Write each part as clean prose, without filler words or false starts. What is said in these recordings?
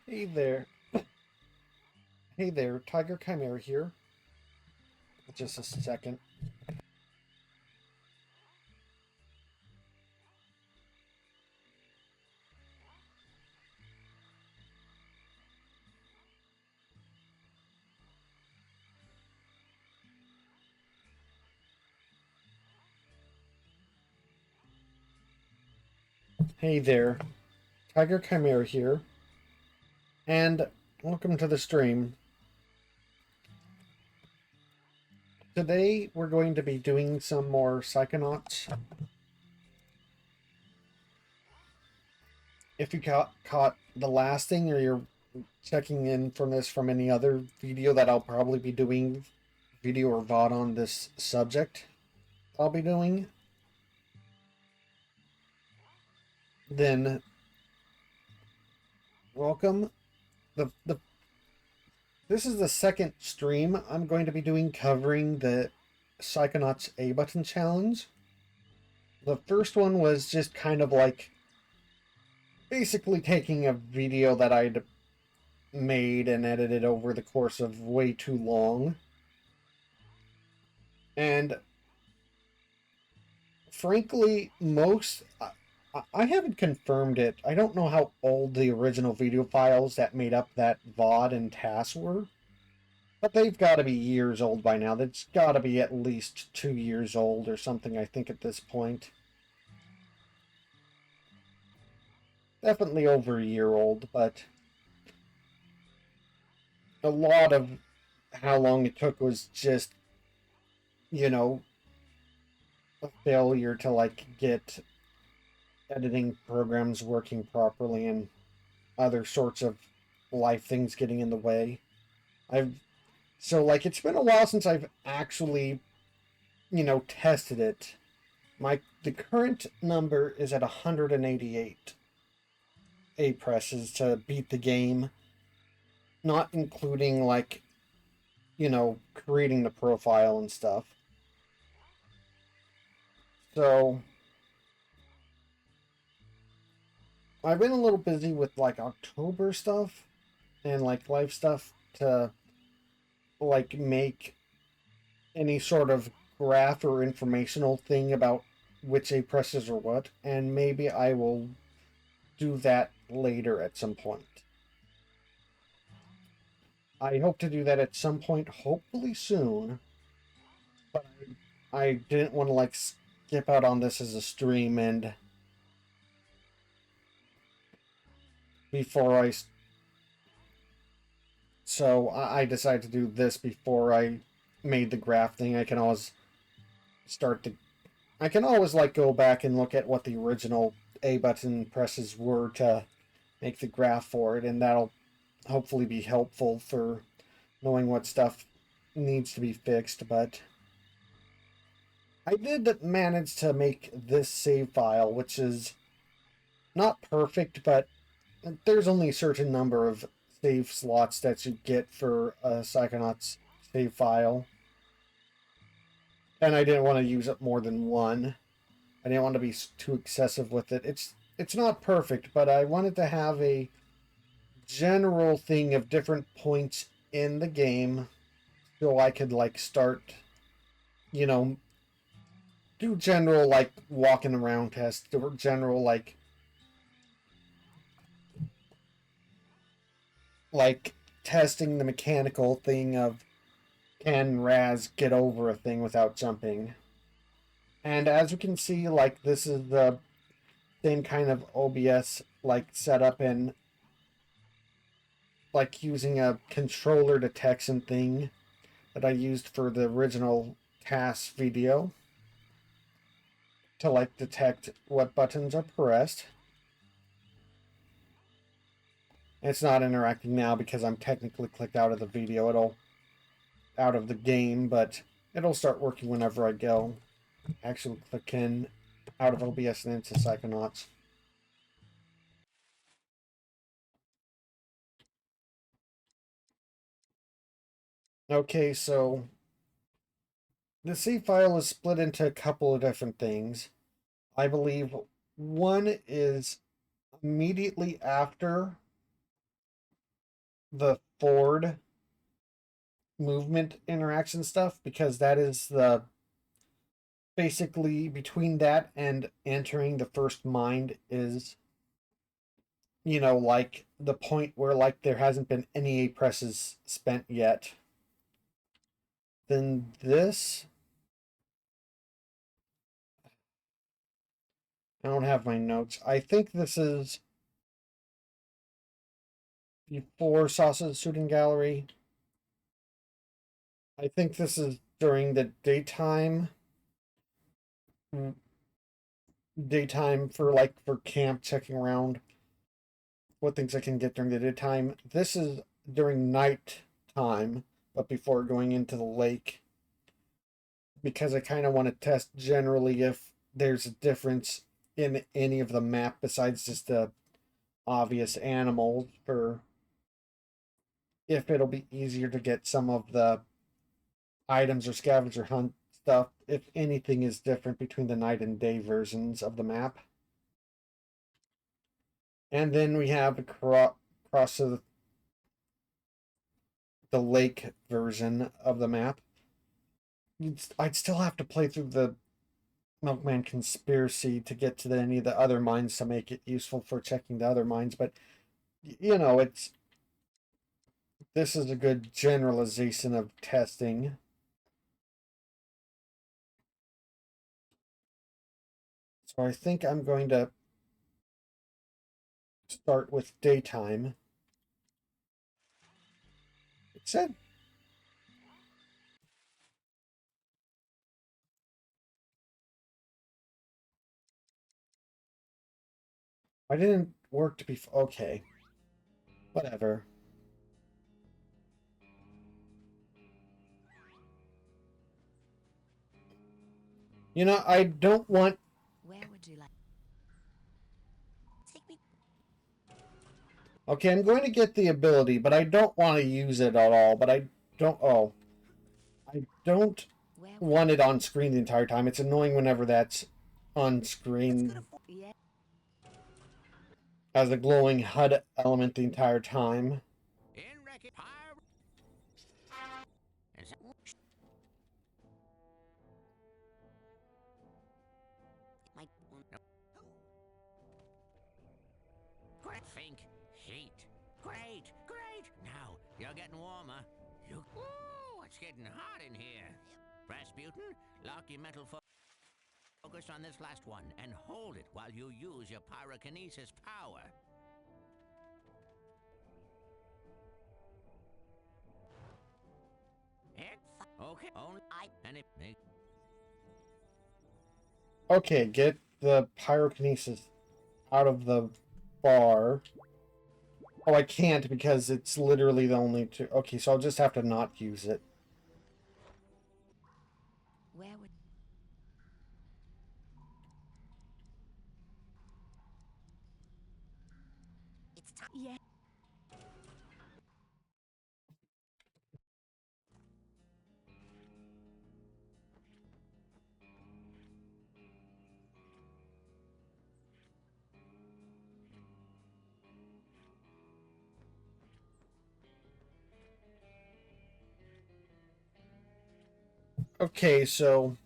Hey there. Hey there, Tiger Chimera here. Just a second. Hey there, Tiger Chimera here, and welcome to the stream. Today we're going to be doing some more Psychonauts. If you caught the last thing, or you're checking in from this from any other video that I'll probably be doing, video or VOD on this subject, I'll be doing, then welcome. The This is the second stream I'm going to be doing covering the Psychonauts A Button Challenge. The first one was just kind of like basically taking a video that I'd made and edited over the course of way too long. And frankly, I haven't confirmed it. I don't know how old the original video files that made up that VOD and TAS were. But they've got to be years old by now. That's got to be at least 2 years old or something, I think, at this point. Definitely over a year old, but a lot of how long it took was just, you know, a failure to, like, get editing programs working properly and other sorts of life things getting in the way. It's been a while since I've actually, tested it. The current number is at 188 A presses to beat the game, not including like, creating the profile and stuff. So I've been a little busy with like October stuff and like life stuff to like make any sort of graph or informational thing about which A presses or what, and maybe I will do that later at some point. I hope to do that at some point, hopefully soon. But I didn't want to like skip out on this as a stream and before I. So I decided to do this before I made the graph thing. I can always start to. I can always like go back and look at what the original A button presses were to make the graph for it, and that'll hopefully be helpful for knowing what stuff needs to be fixed. But I did manage to make this save file, which is not perfect, but there's only a certain number of save slots that you get for a Psychonauts save file. And I didn't want to use up more than one. I didn't want to be too excessive with it. It's not perfect, but I wanted to have a general thing of different points in the game so I could like start, you know, do general like walking around tests, or general like testing the mechanical thing of can Raz get over a thing without jumping. And as you can see, like this is the same kind of OBS like setup and like using a controller detection thing that I used for the original task video to like detect what buttons are pressed. It's not interacting now because I'm technically clicked out of the video. It'll out of the game, but it'll start working whenever I go. Actually click in out of OBS and into Psychonauts. Okay, so the C file is split into a couple of different things. I believe one is immediately after the forward movement interaction stuff, because that is the basically between that and entering the first mind is, you know, like the point where like there hasn't been any A presses spent yet. Then this, I don't have my notes. I think this is before Sausage Shooting Gallery. I think this is during the daytime. Daytime for like for camp, checking around what things I can get during the daytime. This is during night time, but before going into the lake, because I kind of want to test generally if there's a difference in any of the map besides just the obvious animals, for if it'll be easier to get some of the items or scavenger hunt stuff, if anything is different between the night and day versions of the map. And then we have across the lake version of the map. I'd still have to play through the Milkman Conspiracy to get to any of the other mines to make it useful for checking the other mines, but you know, this is a good generalization of testing. So I think I'm going to start with daytime. It said I didn't work to be okay. Whatever. You know, I don't want. Where would you like? Take me. Okay, I'm going to get the ability, but I don't want to use it at all. But I don't. Oh, I don't Where? want it on screen the entire time. It's annoying whenever that's on screen Yeah. as a glowing HUD element the entire time. My. Think heat. Great, great. Now you're getting warmer. Ooh, it's getting hot in here. Rasputin, lock your mental focus on this last one and hold it while you use your pyrokinesis power. Okay, only and it makes. Okay, get the pyrokinesis out of the bar. Oh, I can't because it's literally the only two. Okay, so I'll just have to not use it. Where would? It's time. Yeah. Okay, so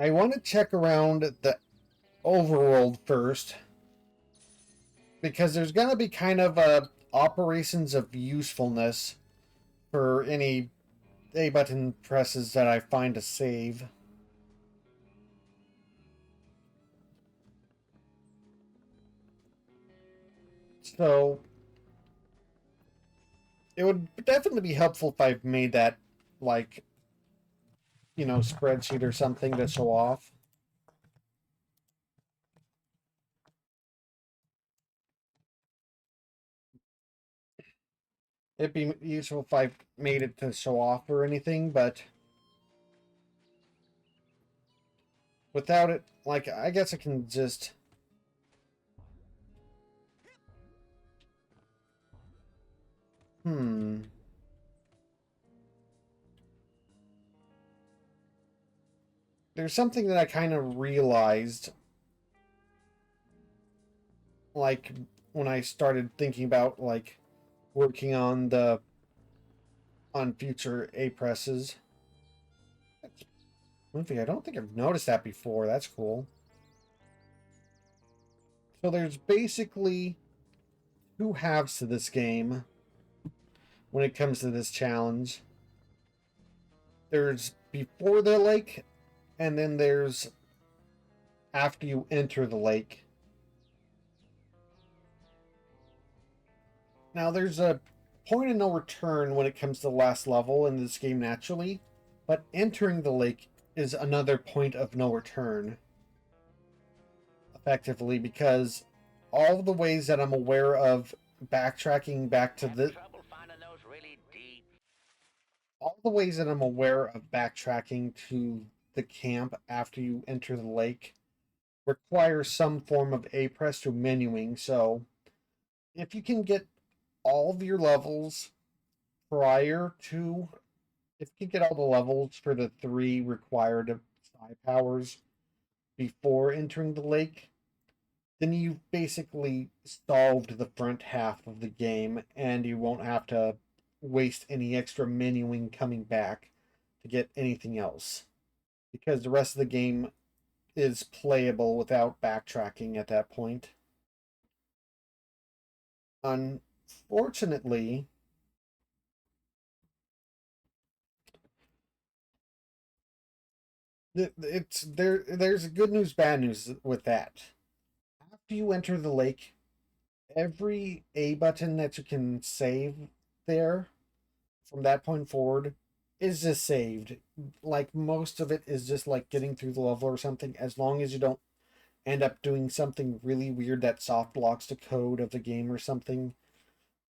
I want to check around the overworld first, because there's going to be kind of operations of usefulness for any A button presses that I find to save. So it would definitely be helpful if I've made that, like, you know, spreadsheet or something to show off. It'd be useful if I made it to show off or anything, but without it, like, I guess I can just. Hmm. There's something that I kind of realized, like, when I started thinking about like working on future A presses. That's one thing I don't think I've noticed that before. That's cool. So there's basically two halves to this game when it comes to this challenge. There's before the lake, and then there's after you enter the lake. Now, there's a point of no return when it comes to the last level in this game naturally, but entering the lake is another point of no return, effectively, because all the ways that I'm aware of backtracking back to the Trouble finding those really deep. all the ways that I'm aware of backtracking to the camp after you enter the lake require some form of A press through menuing. So if you can get all of your levels prior to if you can get all the levels for the three required psi powers before entering the lake, then you've basically solved the front half of the game and you won't have to waste any extra menuing coming back to get anything else. Because the rest of the game is playable without backtracking at that point. Unfortunately, it's there. There's good news, bad news with that. After you enter the lake, every A button that you can save there from that point forward is just saved. Like most of it is just like getting through the level or something. As long as you don't end up doing something really weird that soft locks the code of the game or something.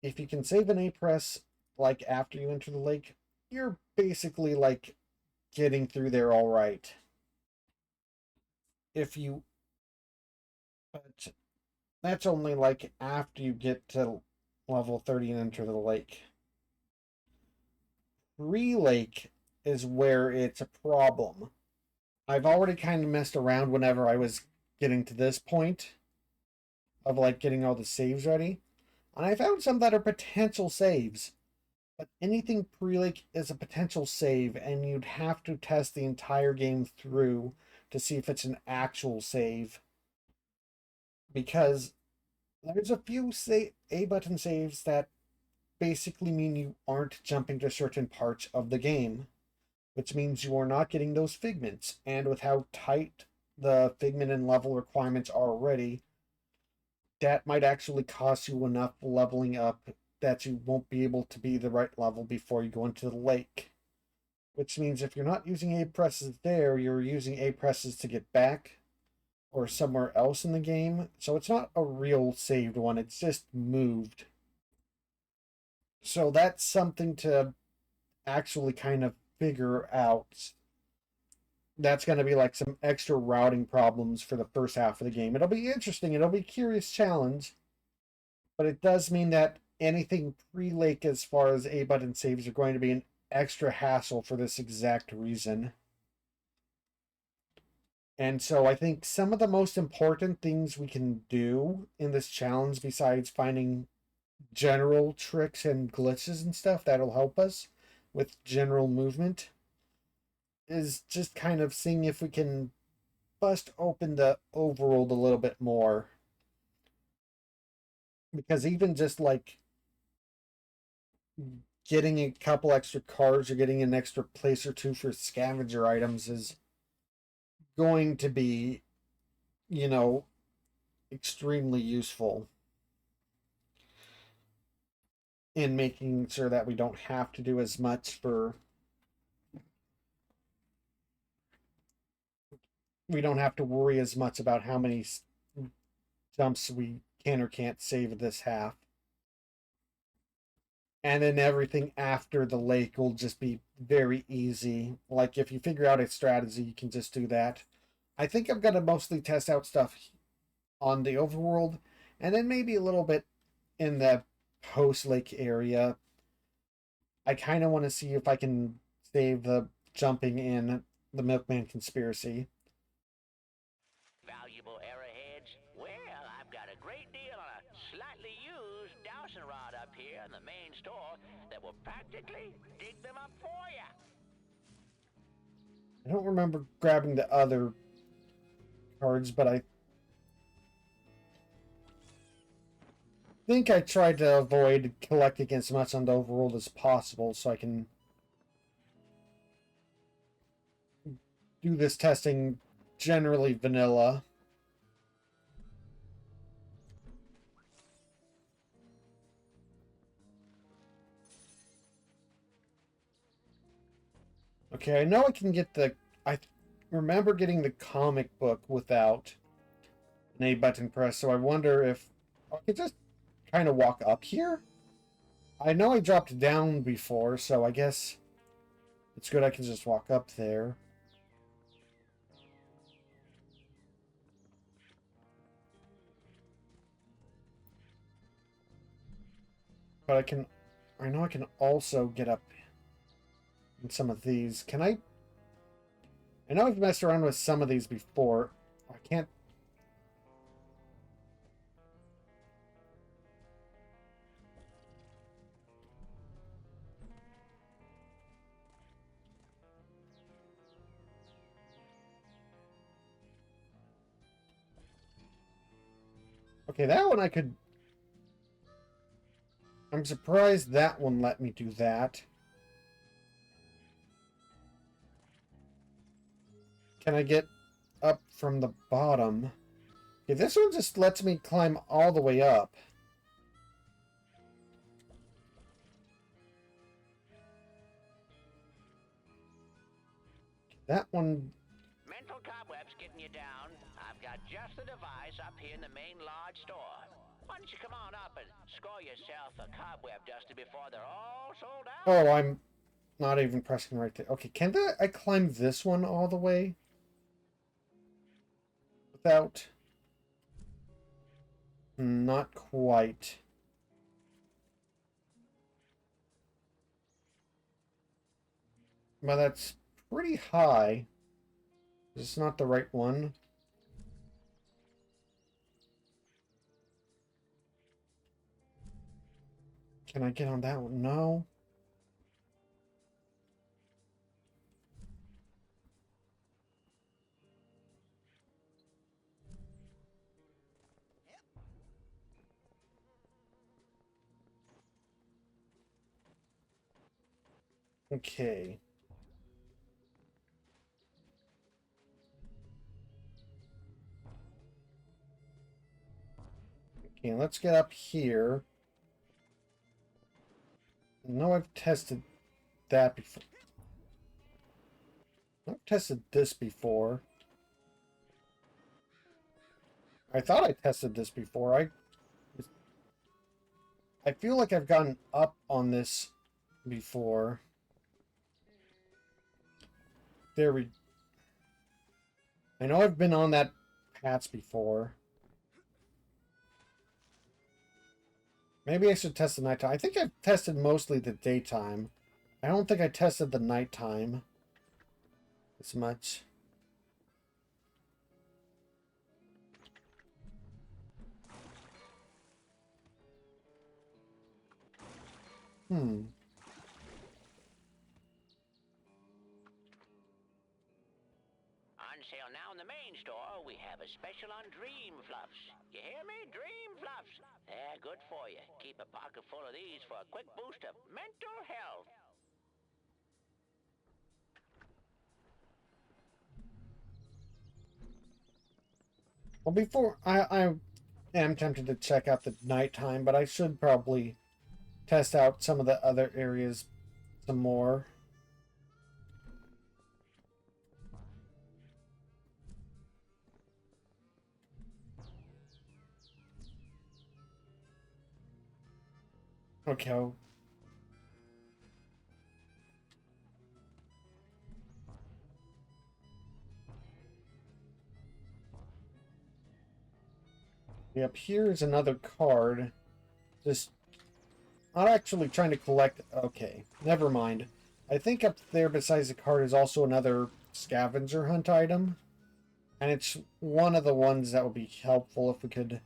If you can save an A press like after you enter the lake, you're basically like getting through there all right. If you but that's only like after you get to level 30 and enter the lake. Pre-lake is where it's a problem. I've already kind of messed around whenever I was getting to this point of like getting all the saves ready. And I found some that are potential saves. But anything pre-lake is a potential save, and you'd have to test the entire game through to see if it's an actual save. Because there's a few A button saves that basically mean you aren't jumping to certain parts of the game, which means you are not getting those figments. And with how tight the figment and level requirements are already, that might actually cost you enough leveling up that you won't be able to be the right level before you go into the lake. Which means if you're not using A presses there, you're using A presses to get back or somewhere else in the game. So it's not a real saved one, it's just moved. So that's something to actually kind of figure out. That's going to be like some extra routing problems for the first half of the game. It'll be interesting, it'll be a curious challenge, but it does mean that anything pre-lake as far as A button saves are going to be an extra hassle for this exact reason. And so I think some of the most important things we can do in this challenge, besides finding general tricks and glitches and stuff that'll help us with general movement, is just kind of seeing if we can bust open the overworld a little bit more. Because even just like getting a couple extra cards or getting an extra place or two for scavenger items is going to be, you know, extremely useful in making sure that we don't have to do as much for we don't have to worry as much about how many jumps we can or can't save this half. And then everything after the lake will just be very easy. Like if you figure out a strategy, you can just do that. I think I'm going to mostly test out stuff on the overworld and then maybe a little bit in the post lake area. I kind of want to see if I can save the jumping in the Milkman Conspiracy. Valuable arrowheads? Well, I've got a great deal on a slightly will practically dig them up for you. I don't remember grabbing the other cards, but I think I tried to avoid collecting as much on the overworld as possible so I can do this testing generally vanilla. Okay, I know I can get the... I remember getting the comic book without an A button press, so I wonder if I could just kind of walk up here? I know I dropped down before, so I guess it's good I can just walk up there. But I know I can also get up in some of these. Can I know I've messed around with some of these before. I can't... Okay, that one I could... I'm surprised that one let me do that. Can I get up from the bottom? Okay, this one just lets me climb all the way up. That one... Mental cobwebs getting you down. I've got just the device up here in the main lodge store. Why don't you come on up and score yourself a cobweb duster before they're all sold out? Oh, I'm not even pressing right there. Okay, can I climb this one all the way? Without... Not quite. But that's pretty high. It's not the right one. Can I get on that one? No. Okay. Okay, let's get up here. No, I've tested that before. I've tested this before. I thought I tested this before. I feel like I've gotten up on this before. There we... I know I've been on that patch before. Maybe I should test the nighttime. I think I've tested mostly the daytime. I don't think I tested the nighttime as much. On sale now in the main store, we have a special on Dream Fluffs. You hear me? Dream Fluffs. They're good for you. Keep a pocket full of these for a quick boost of mental health. Well, before I am tempted to check out the nighttime, but I should probably test out some of the other areas some more. Okay. Yep, here's another card. Just not actually trying to collect... Okay, never mind. I think up there besides the card is also another scavenger hunt item. And it's one of the ones that would be helpful if we could...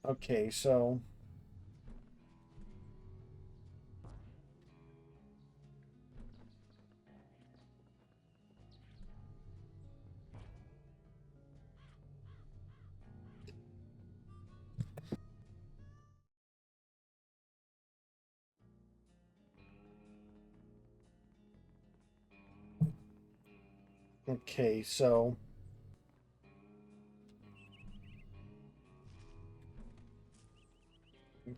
Okay, so okay, so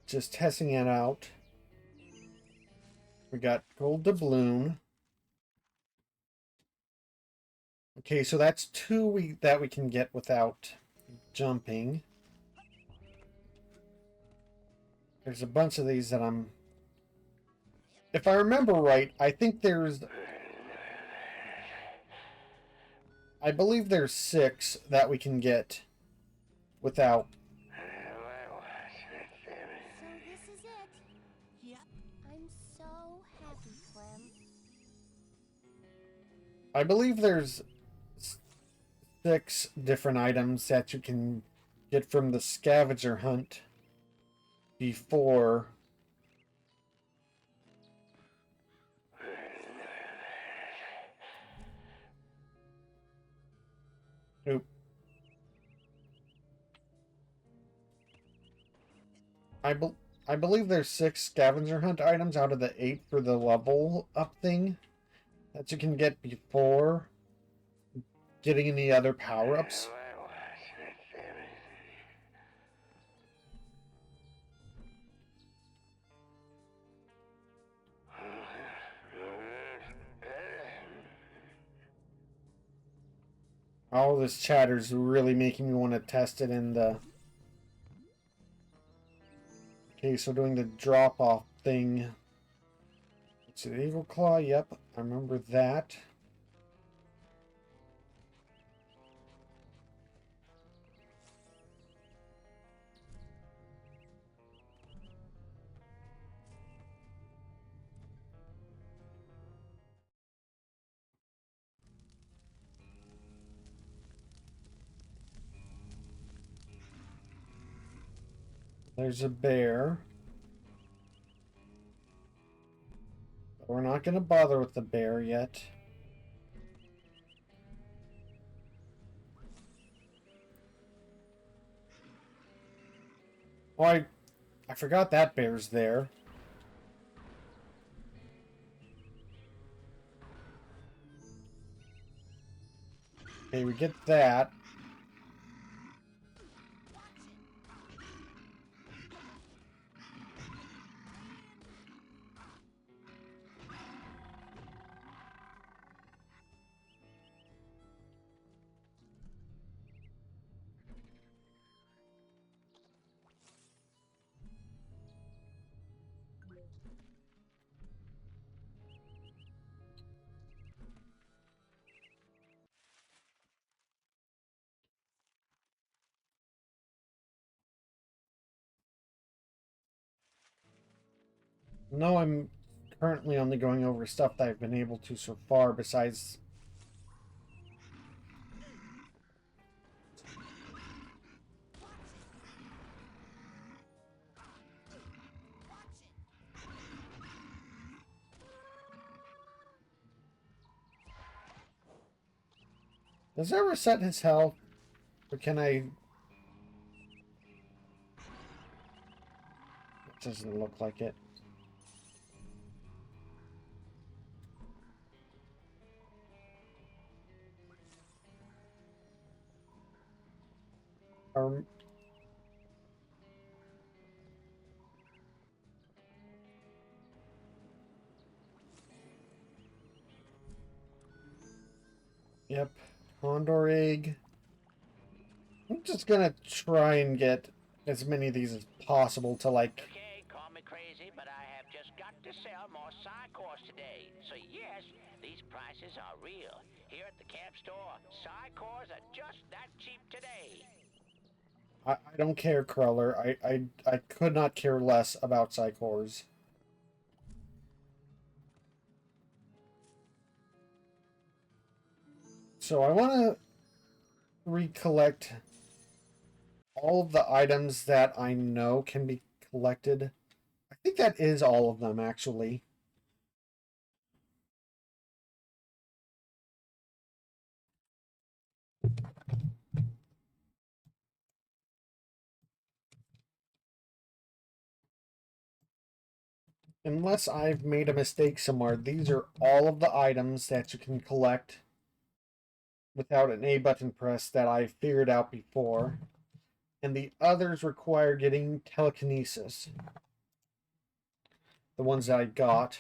just testing it out. We got gold doubloon. Okay, so that's two that we can get without jumping. There's a bunch of these that I'm... If I remember right, I think there's... I believe there's 6 that we can get without... So this is it. Yep. I'm so happy, Clem. I believe there's 6 different items that you can get from the scavenger hunt before... Oop. I believe there's 6 scavenger hunt items out of the 8 for the level up thing that you can get before getting any other power-ups. All this chatter's really making me want to test it in the... Okay, so doing the drop-off thing. It's an Eagle Claw, yep, I remember that. There's a bear. But we're not going to bother with the bear yet. Oh, I forgot that bear's there. Okay, we get that. No, I'm currently only going over stuff that I've been able to so far, besides... Does that reset his health? Or can I... It doesn't look like it. Um, yep. Condor egg. I'm just gonna try and get as many of these as possible to, like... Okay, call me crazy, but I have just got to sell more Psychors today. So yes, these prices are real. Here at the camp store, Psychors are just that cheap today. I don't care, Cruller. I could not care less about Psychors. So I want to recollect all of the items that I know can be collected. I think that is all of them, actually. Unless I've made a mistake somewhere, these are all of the items that you can collect without an A button press that I figured out before. And the others require getting telekinesis. The ones that I got.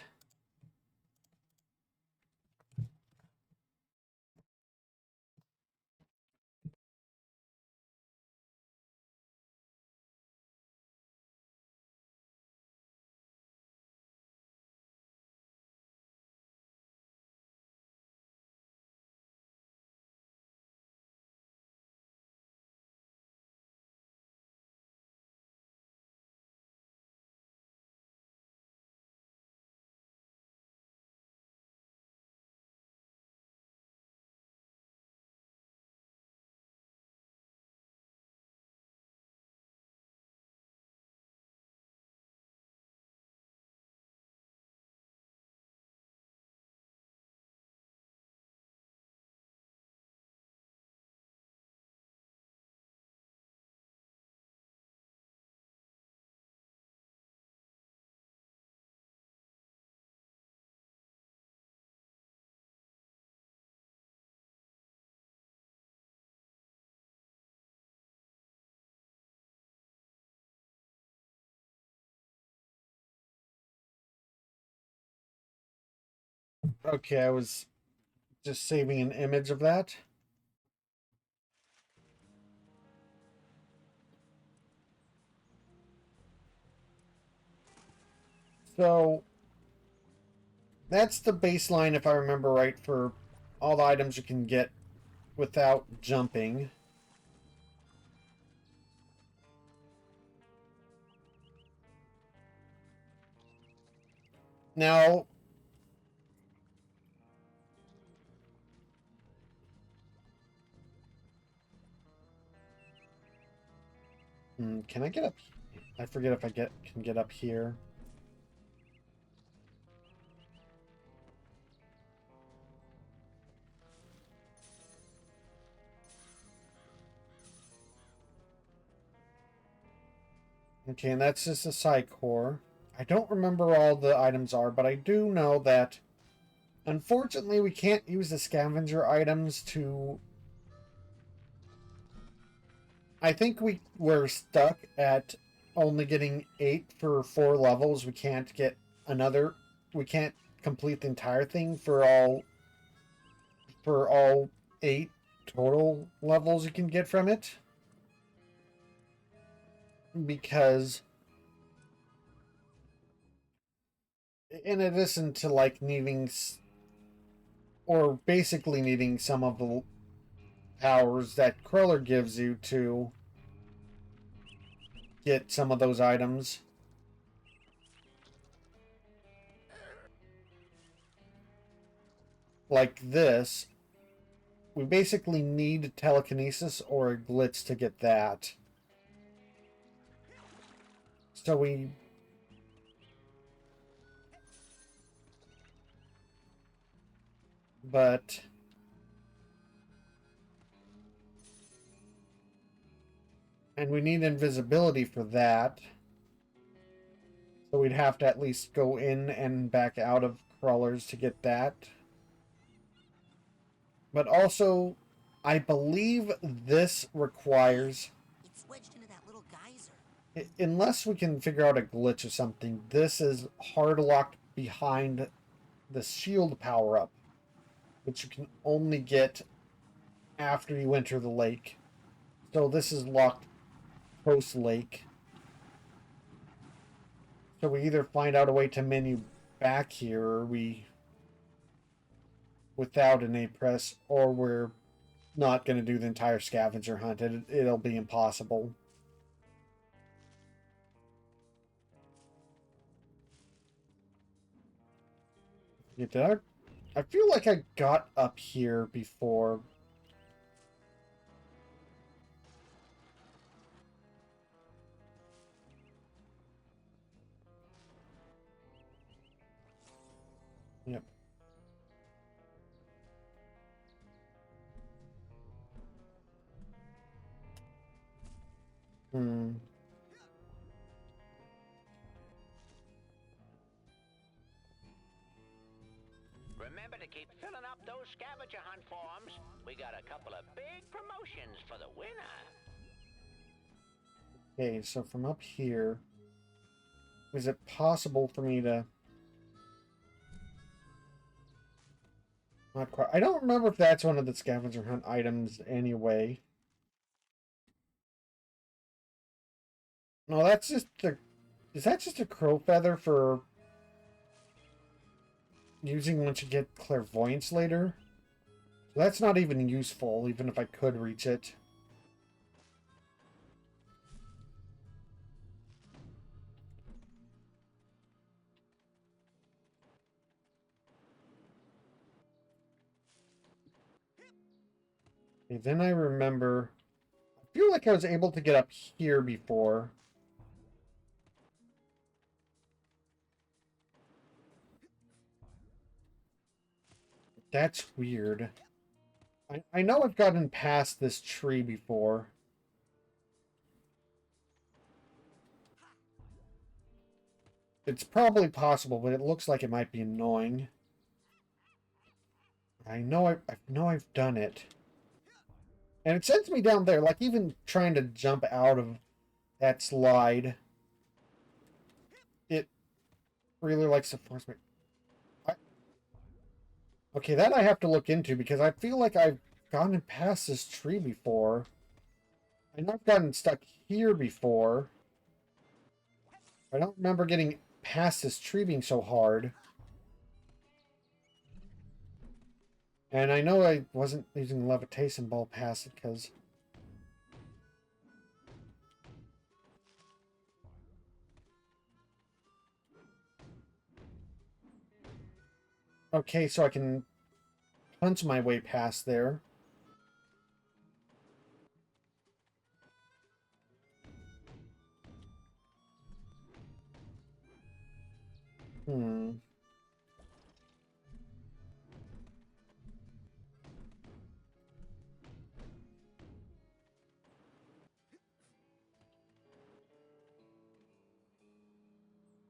Okay, I was just saving an image of that. So that's the baseline, if I remember right, for all the items you can get without jumping. Now, can I get up? I forget if I can get up here. Okay, and that's just a side core. I don't remember all the items are, but I do know that unfortunately we can't use the scavenger items to... I think we were stuck at only getting 8 for 4 levels. We can't get another... We can't complete the entire thing for all 8 total levels you can get from it. Because in addition to like needing or basically needing some of the powers that Cruller gives you to get some of those items, like this, we basically need telekinesis or a glitch to get that. So we... But... And we need invisibility for that. So we'd have to at least go in and back out of crawlers to get that. But also, I believe this requires... It's wedged into that little geyser. Unless we can figure out a glitch or something, this is hard locked behind the shield power-up, which you can only get after you enter the lake. So this is locked post-lake. So we either find out a way to menu back here, or we... without an A press, or we're not going to do the entire scavenger hunt. It'll be impossible. I feel like I got up here before. Yep. Hmm. Remember to keep filling up those scavenger hunt forms. We got a couple of big promotions for the winner. Okay, so from up here, is it possible for me to... Not quite. I don't remember if that's one of the scavenger hunt items anyway. No, that's just a... Is that just a crow feather for using once you get clairvoyance later? So that's not even useful, even if I could reach it. Okay, then I remember... I feel like I was able to get up here before. That's weird. I know I've gotten past this tree before. It's probably possible, but it looks like it might be annoying. I know I've done it. And it sends me down there, like even trying to jump out of that slide. It really likes to force me. I, okay, that I have to look into because I feel like I've gotten past this tree before. I know I've gotten stuck here before. I don't remember getting past this tree being so hard. And I know I wasn't using the levitation ball past it because... Okay, so I can punch my way past there. Hmm.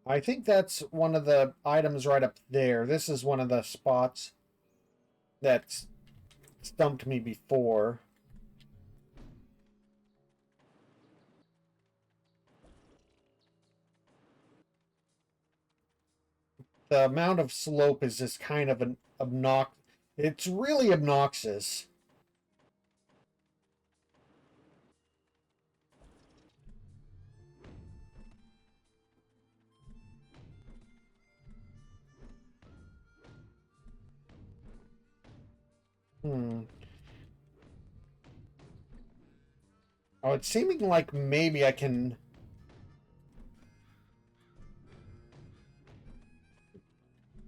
I think that's one of the items right up there. This is one of the spots that stumped me before. The amount of slope is just kind of an obnoxious. It's really obnoxious. Hmm. Oh, it's seeming like maybe I can...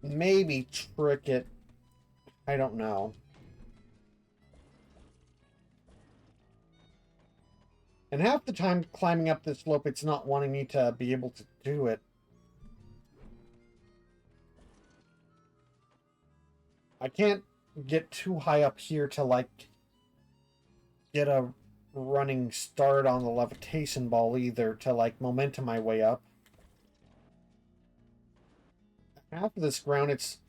maybe trick it. I don't know. And half the time climbing up this slope, it's not wanting me to be able to do it. I can't get too high up here to, like, get a running start on the levitation ball either to, like, momentum my way up. Half of this ground, it's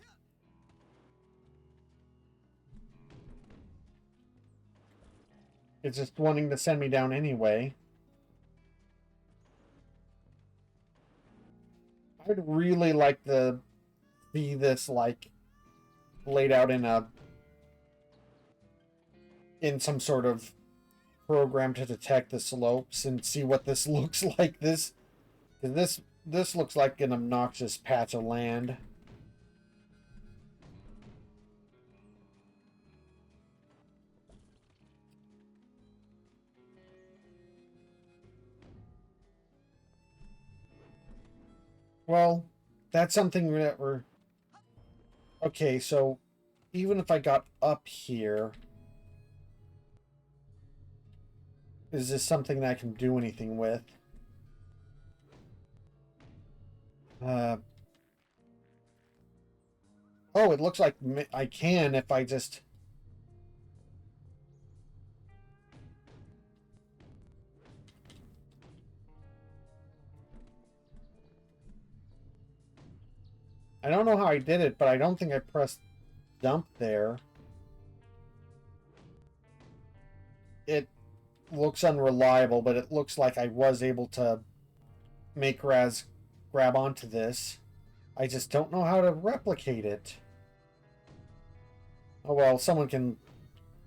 just wanting to send me down anyway. I'd really like to see this, like, laid out in some sort of program to detect the slopes and see what this looks like. This looks like an obnoxious patch of land. Well, that's something that we're... Okay, so even if I got up here, is this something that I can do anything with? Uh, Oh, it looks like I can if I just... I don't know how I did it, but I don't think I pressed dump there. It looks unreliable, but it looks like I was able to make Raz grab onto this. I just don't know how to replicate it. Oh well, someone can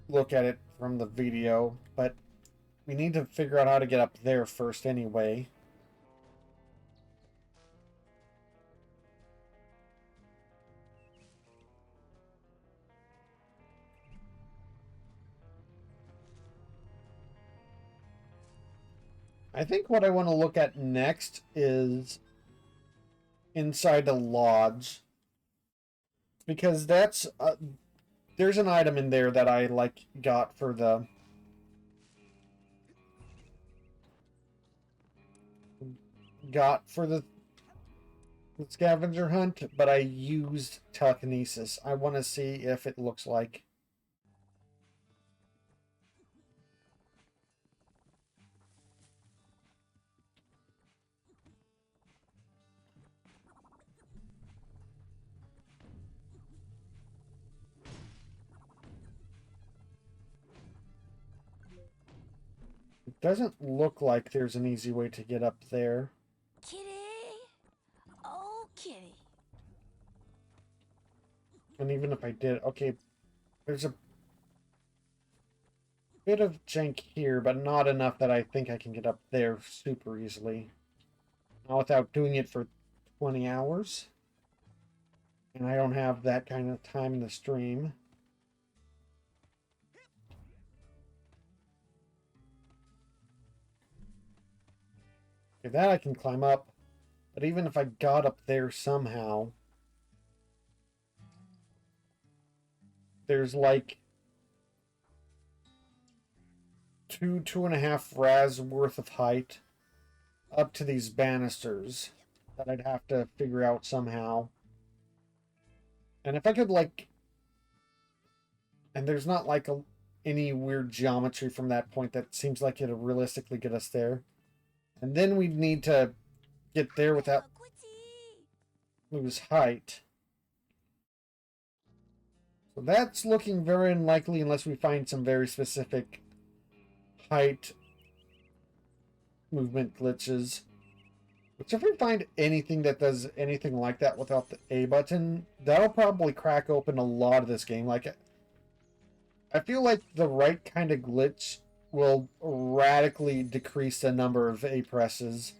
look at it from the video, but we need to figure out how to get up there first anyway. I think what I want to look at next is inside the lodge, because that's there's an item in there that I got for the scavenger hunt, but I used telekinesis. I want to see if it looks like. It doesn't look like there's an easy way to get up there. Kitty. Oh, kitty. And even if I did, okay, there's a bit of jank here, but not enough that I think I can get up there super easily. Not without doing it for 20 hours. And I don't have that kind of time in the stream. Okay, that I can climb up. But even if I got up there somehow, there's like 2.5 raz worth of height up to these banisters that I'd have to figure out somehow. And if I could and there's not any weird geometry from that point that seems like it'll realistically get us there. And then we'd need to get there without lose height. So that's looking very unlikely unless we find some very specific height movement glitches. Which if we find anything that does anything like that without the A button, that'll probably crack open a lot of this game. I feel like the right kind of glitch will radically decrease the number of A presses.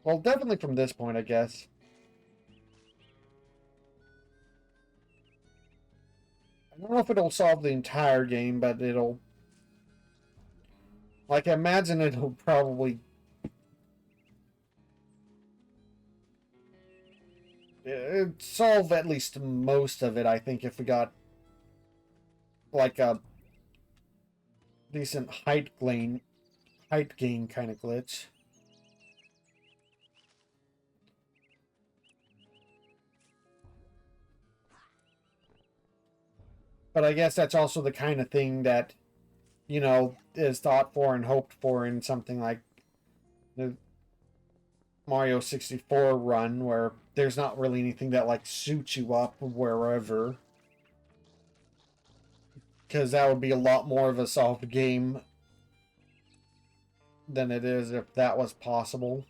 Well, definitely from this point, I guess. I don't know if it'll solve the entire game, but it'll... I imagine it'll probably... It'd solve at least most of it, I think, if we got... a decent height gain kind of glitch. But I guess that's also the kind of thing that, is thought for and hoped for in something like the Mario 64 run, where there's not really anything that suits you up wherever. Because that would be a lot more of a solved game than it is if that was possible.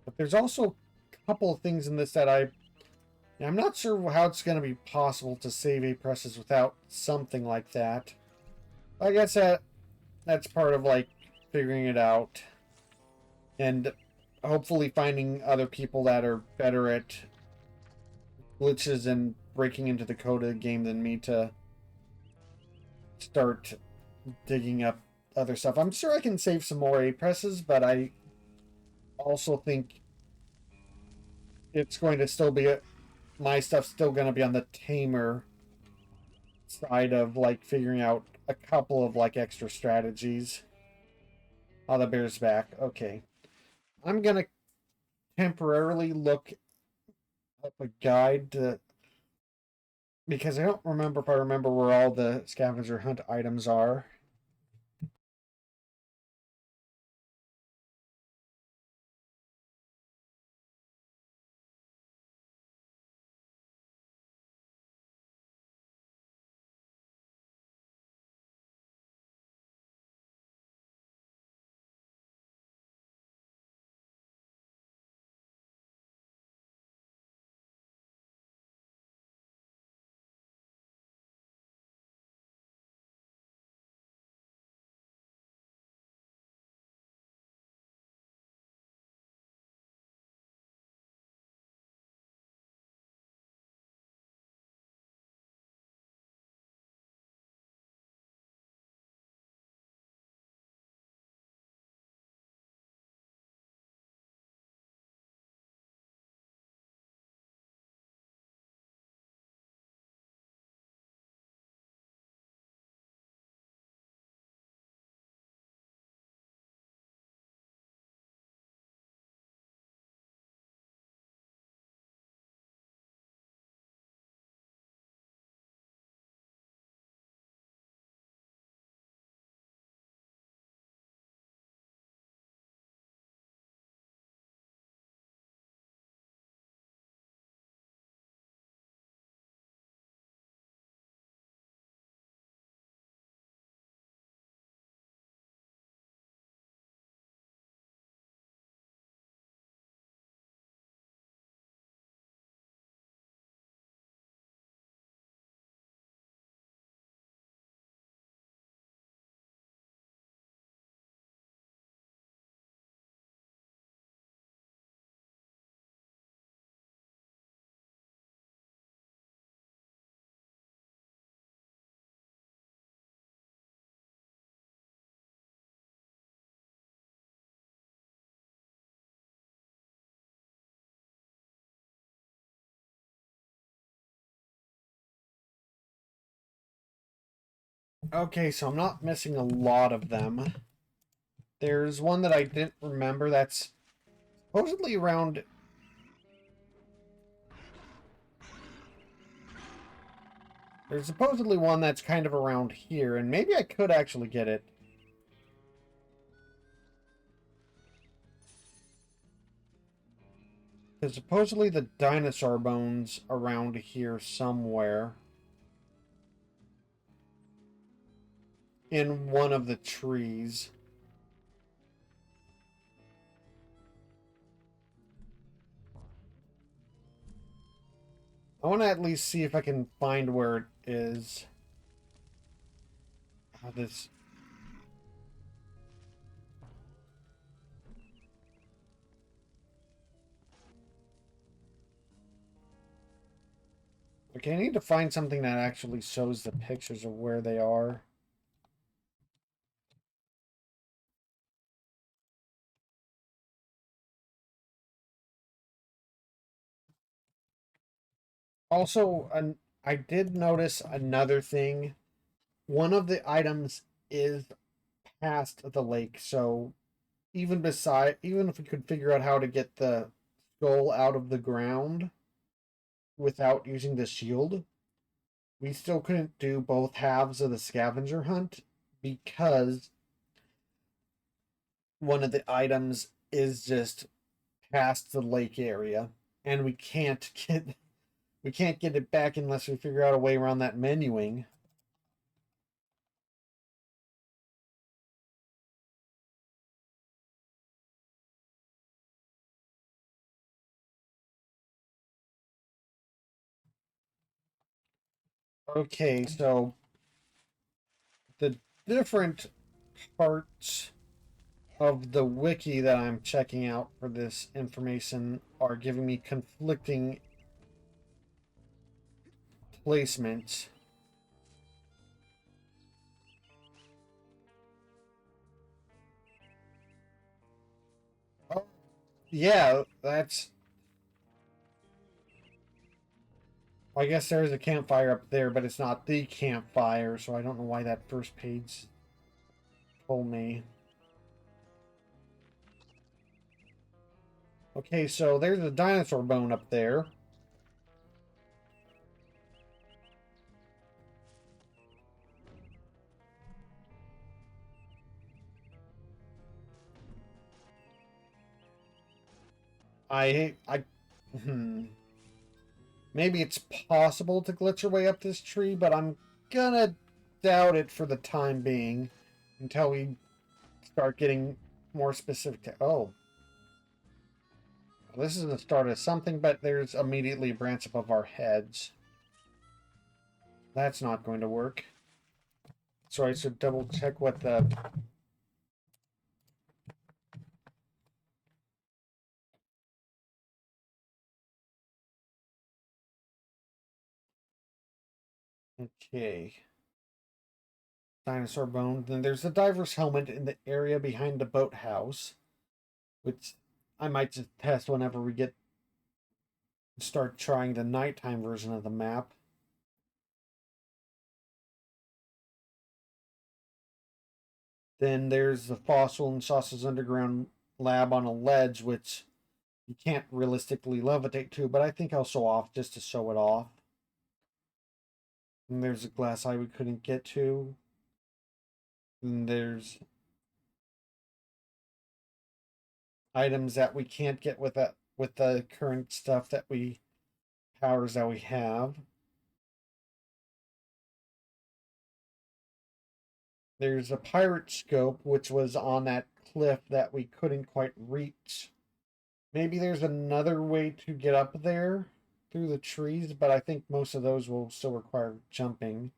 But there's also a couple of things in this that I'm not sure how it's going to be possible to save A presses without something like that. I guess that's part of figuring it out. And hopefully finding other people that are better at glitches and breaking into the code of the game than me to start digging up other stuff. I'm sure I can save some more A presses, but I also think it's going to still be my stuff's still going to be on the tamer side of figuring out a couple of extra strategies. Oh, the bear's back. Okay. I'm gonna temporarily look up a guide to, because I don't remember if I remember where all the scavenger hunt items are. Okay, so I'm not missing a lot of them. There's one that I didn't remember that's supposedly around. There's supposedly one that's kind of around here, and maybe I could actually get it. There's supposedly the dinosaur bones around here somewhere. In one of the trees. I want to at least see if I can find where it is. This. Okay, I need to find something that actually shows the pictures of where they are. Also, I did notice another thing. One of the items is past the lake, so even if we could figure out how to get the skull out of the ground without using the shield, we still couldn't do both halves of the scavenger hunt because one of the items is just past the lake area, and we can't get it back unless we figure out a way around that menuing. Okay, so the different parts of the wiki that I'm checking out for this information are giving me conflicting placements. Oh, yeah, that's. I guess there's a campfire up there, but it's not the campfire, so I don't know why that first page told me. Okay, so there's a dinosaur bone up there. Hmm. Maybe it's possible to glitch your way up this tree, but I'm gonna doubt it for the time being until we start getting more specific. Oh, well, this is the start of something, but there's immediately a branch above our heads. That's not going to work. So I should double check what the... Okay. Dinosaur bone. Then there's the diver's helmet in the area behind the boathouse, which I might just test whenever we start trying the nighttime version of the map. Then there's the fossil and Sauce's underground lab on a ledge, which you can't realistically levitate to, but I think I'll show off just to show it off. And there's a glass eye we couldn't get to. And there's items that we can't get with the current stuff that we powers that we have. There's a pirate scope which was on that cliff that we couldn't quite reach. Maybe there's another way to get up there through the trees, but I think most of those will still require jumping.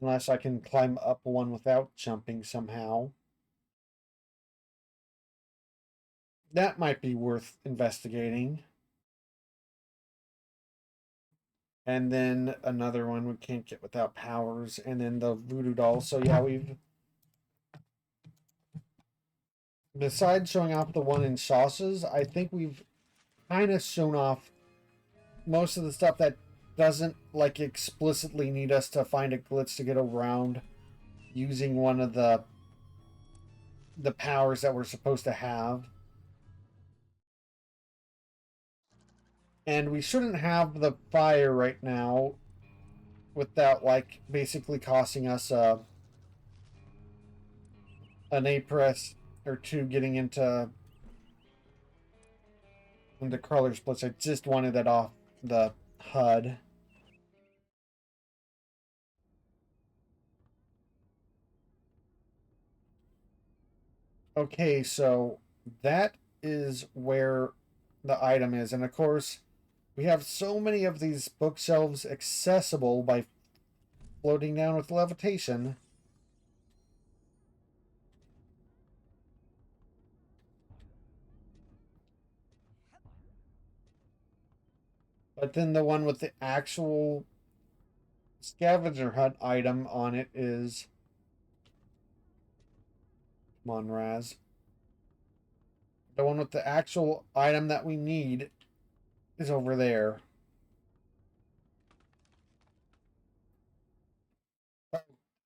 Unless I can climb up one without jumping somehow. That might be worth investigating. And then another one we can't get without powers. And then the voodoo doll. So yeah, we've... Besides showing off the one in sauces, I think we've kind of shown off most of the stuff that doesn't like explicitly need us to find a glitch to get around using one of the powers that we're supposed to have. And we shouldn't have the fire right now without like basically costing us an A press or two getting into crawler splits. I just wanted that off the HUD. Okay, so that is where the item is, and of course we have so many of these bookshelves accessible by floating down with levitation. But then the one with the actual scavenger hunt item on it is... Come on, Raz. The one with the actual item that we need is over there.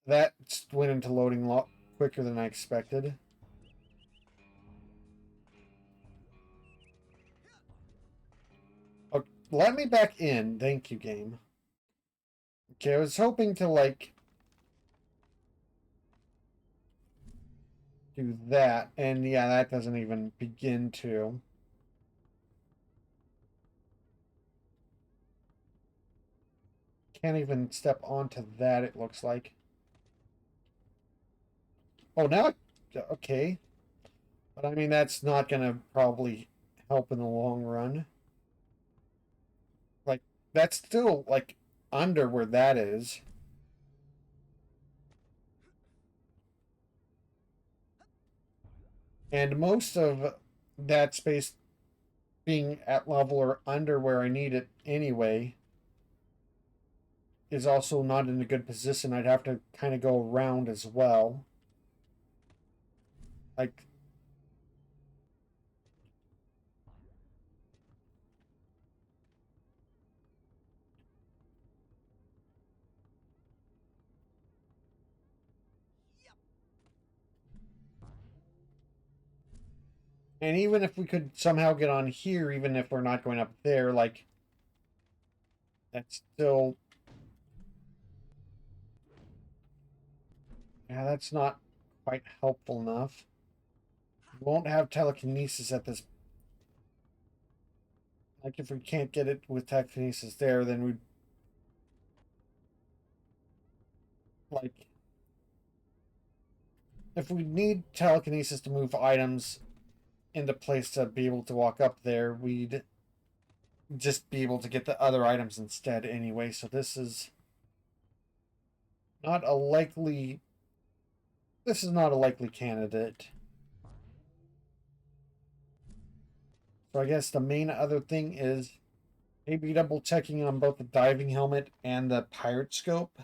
That went into loading a lot quicker than I expected. Oh, let me back in. Thank you, game. Okay, I was hoping to, like, do that. And yeah, that doesn't even begin to. Can't even step onto that, it looks like. Oh, now... Okay. But I mean, that's not going to probably help in the long run. Like, that's still, like, under where that is. And most of that space being at level or under where I need it anyway is also not in a good position. I'd have to kind of go around as well. Like, And even if we could somehow get on here, even if we're not going up there, like, that's still... Yeah, that's not quite helpful enough. We won't have telekinesis at this... Like, if we can't get it with telekinesis there, then we'd... Like... If we need telekinesis to move items into place to be able to walk up there, we'd just be able to get the other items instead anyway, so this is not a likely... This is not a likely candidate. So I guess the main other thing is maybe double checking on both the diving helmet and the pirate scope.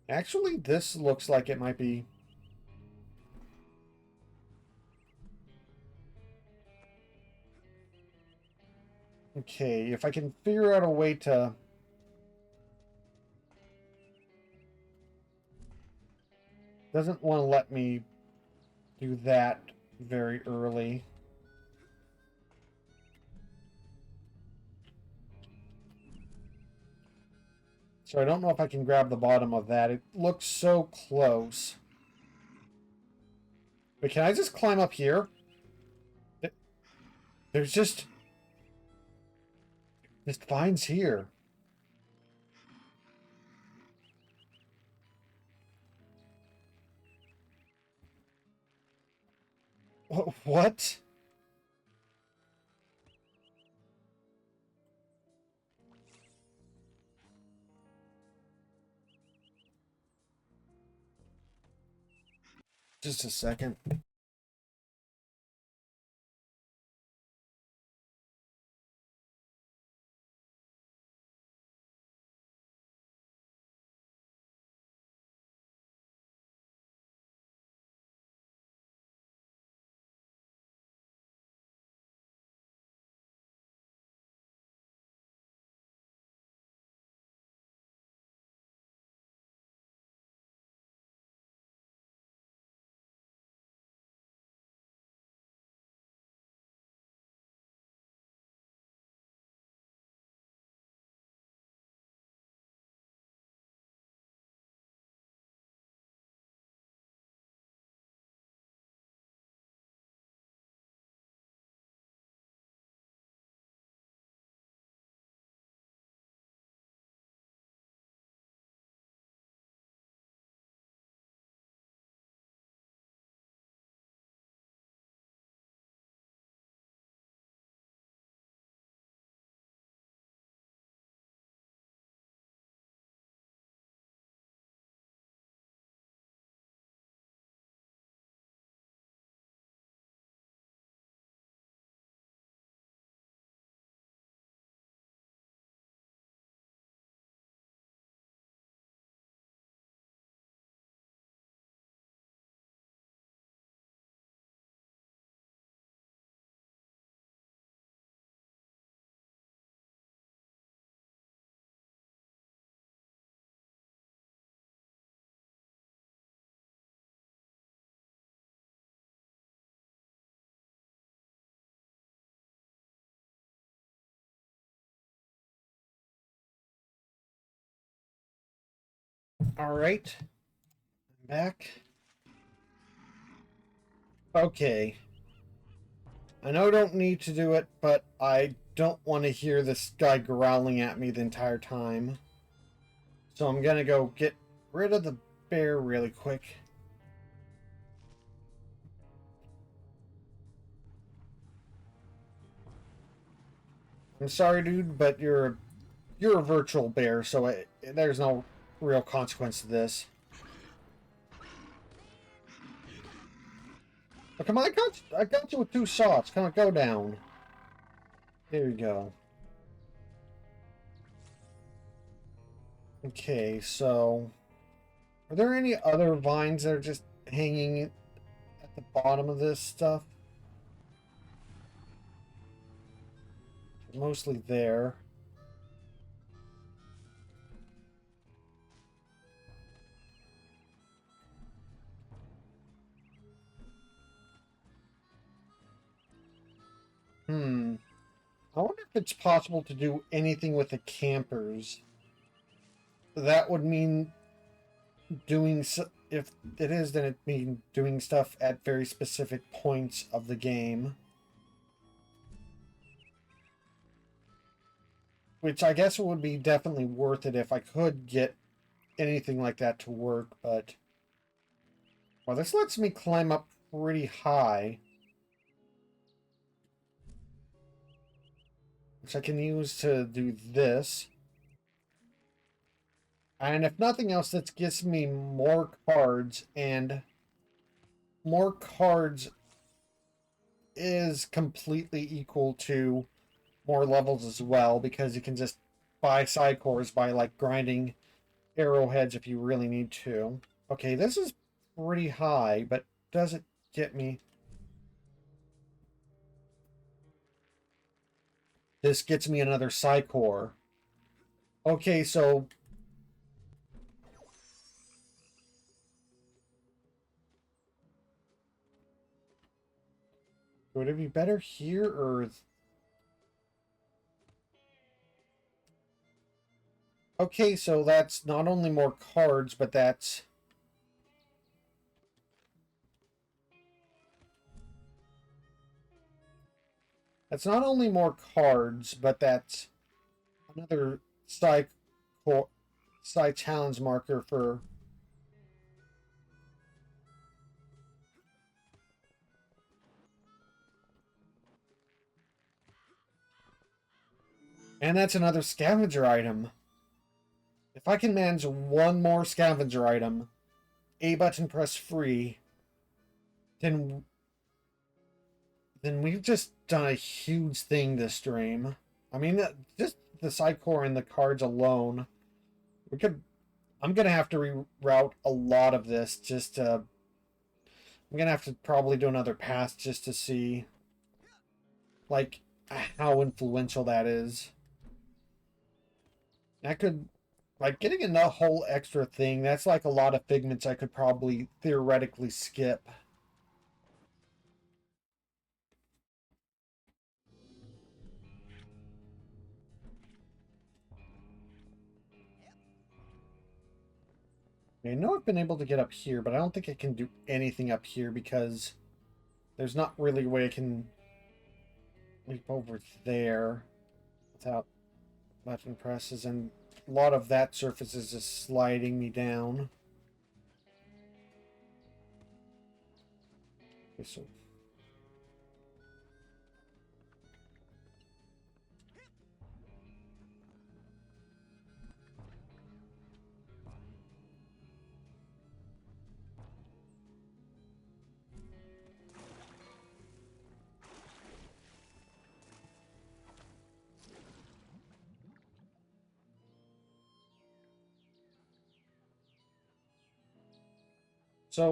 Actually, this looks like it might be... Okay, if I can figure out a way to... Doesn't want to let me do that very early. So I don't know if I can grab the bottom of that. It looks so close. But can I just climb up here? There's just vines here. What? Just a second. All right. I'm back. Okay. I know I don't need to do it, but I don't want to hear this guy growling at me the entire time. So I'm gonna go get rid of the bear really quick. I'm sorry, dude, but you're a virtual bear, so there's no real consequence to this. But come on, I got you with 2 shots. Come on, go down. There you go. Okay, so are there any other vines that are just hanging at the bottom of this stuff? Mostly there. it's possible to do anything with the campers. That would mean doing if it is, then it mean doing stuff at very specific points of the game, which I guess would be definitely worth it if I could get anything like that to work. But well, this lets me climb up pretty high, which I can use to do this. And if nothing else, that gives me more cards, and more cards is completely equal to more levels as well, because you can just buy side cores by like grinding arrowheads if you really need to. Okay, this is pretty high, but does it get me? This gets me another side core. Okay, so would it be better here or? Okay, so that's not only more cards, but that's not only more cards, but that's another side challenge marker for. And that's another scavenger item. If I can manage one more scavenger item, A button press free, then we've just done a huge thing this stream. I mean, just the side core and the cards alone, we could. I'm gonna have to reroute a lot of this just to. I'm gonna have to probably do another pass just to see, like, how influential that is. That could, like, getting in that whole extra thing. That's like a lot of figments I could probably theoretically skip. I know I've been able to get up here, but I don't think I can do anything up here because there's not really a way I can leap over there without button presses, and a lot of that surface is just sliding me down. Okay, so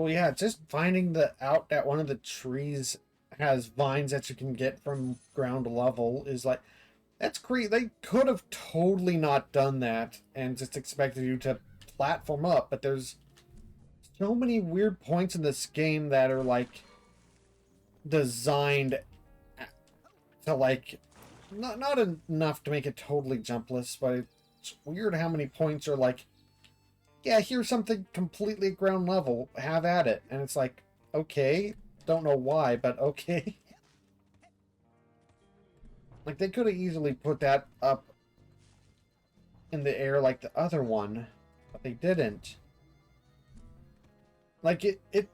yeah, just finding out that one of the trees has vines that you can get from ground level is like, that's great. They could have totally not done that and just expected you to platform up, but there's so many weird points in this game that are like designed to like not enough to make it totally jumpless, but it's weird how many points are like, yeah, here's something completely ground level, have at it. And it's like, okay, don't know why, but okay. Like, they could have easily put that up in the air like the other one, but they didn't. Like, it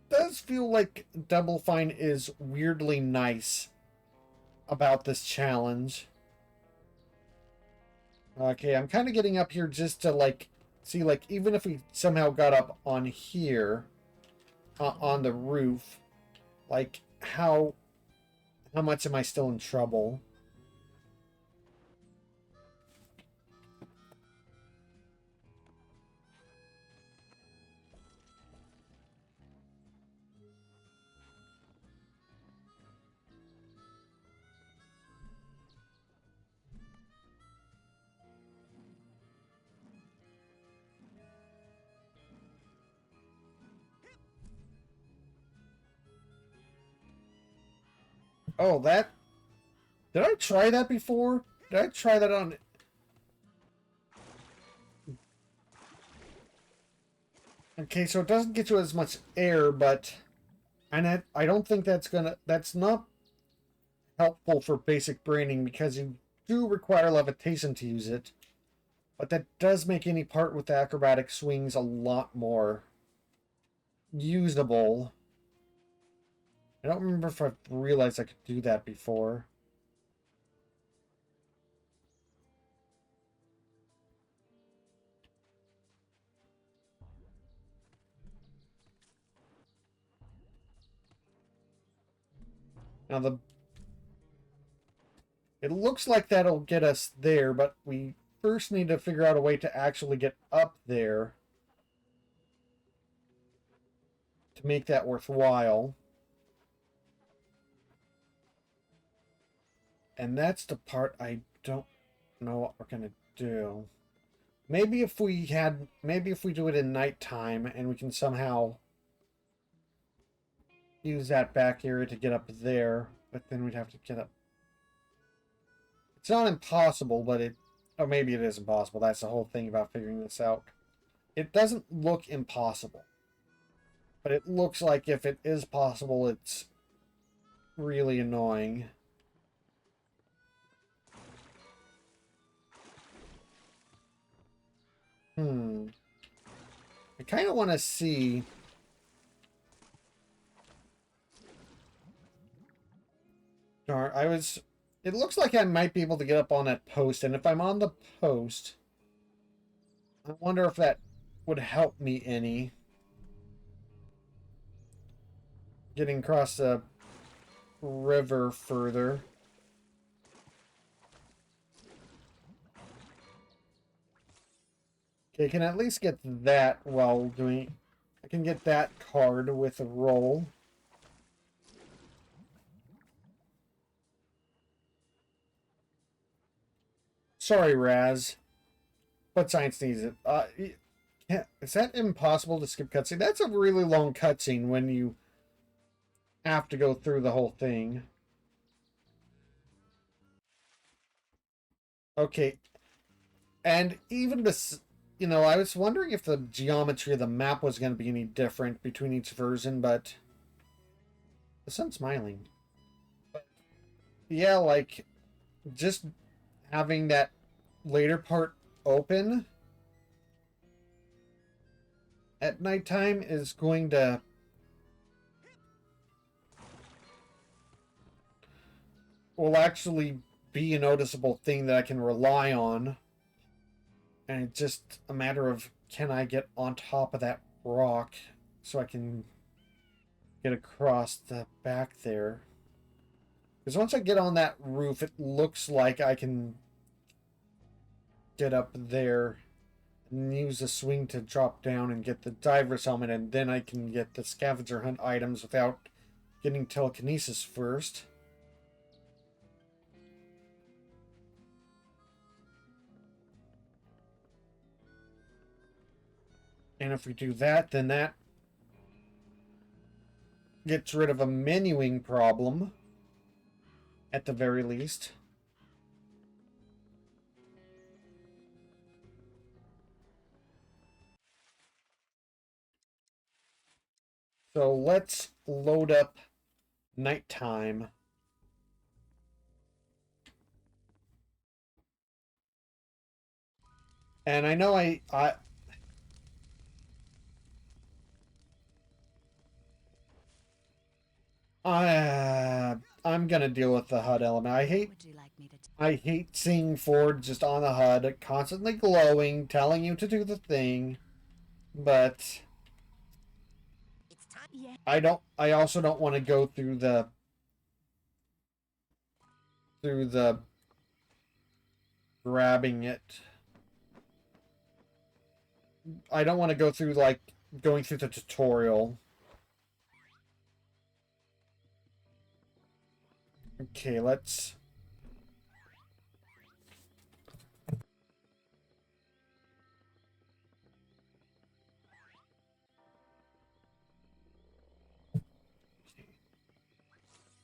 does feel like Double Fine is weirdly nice about this challenge. Okay, I'm kind of getting up here just to, like, see, like, even if we somehow got up on here, on the roof, like, how much am I still in trouble? Oh, that Did I try that before? Did I try that on... Okay, so it doesn't get you as much air, but... And I don't think that's gonna... That's not helpful for basic branding because you do require levitation to use it. But that does make any part with the acrobatic swings a lot more usable. I don't remember if I've realized I could do that before. Now it looks like that'll get us there, but we first need to figure out a way to actually get up there to make that worthwhile. And that's the part I don't know what we're gonna do. Maybe if we do it in nighttime and we can somehow use that back area to get up there, but then we'd have to get up. It's not impossible, but or maybe it is impossible. That's the whole thing about figuring this out. It doesn't look impossible, but it looks like if it is possible, it's really annoying. I kind of want to see... It looks like I might be able to get up on that post, and if I'm on the post, I wonder if that would help me any. Getting across the river further. Okay, I can at least get that while doing... I can get that card with a roll. Sorry, Raz. But science needs it. Is that impossible to skip cutscene? That's a really long cutscene when you have to go through the whole thing. Okay. And even this... You know, I was wondering if the geometry of the map was going to be any different between each version, but... The sun's smiling. But yeah, like, just having that later part open at nighttime is going to... will actually be a noticeable thing that I can rely on. And it's just a matter of, can I get on top of that rock so I can get across the back there? Because once I get on that roof, it looks like I can get up there and use the swing to drop down and get the diver's helmet, and then I can get the scavenger hunt items without getting telekinesis first. And if we do that, then that gets rid of a menuing problem, at the very least. So let's load up nighttime. And I know I'm gonna deal with the HUD element. I hate seeing Ford just on the HUD, constantly glowing, telling you to do the thing, but It's time. Yeah. I also don't want to go through the grabbing it. I don't want to go through like going through the tutorial. Okay, let's...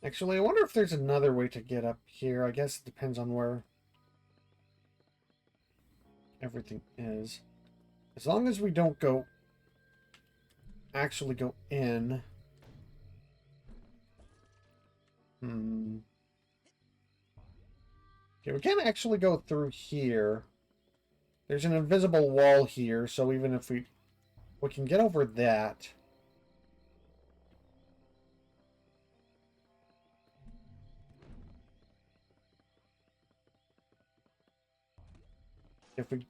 Actually, I wonder if there's another way to get up here. I guess it depends on where everything is. As long as we don't actually go in. Okay, we can't actually go through here. There's an invisible wall here, so even if we can get over that. If we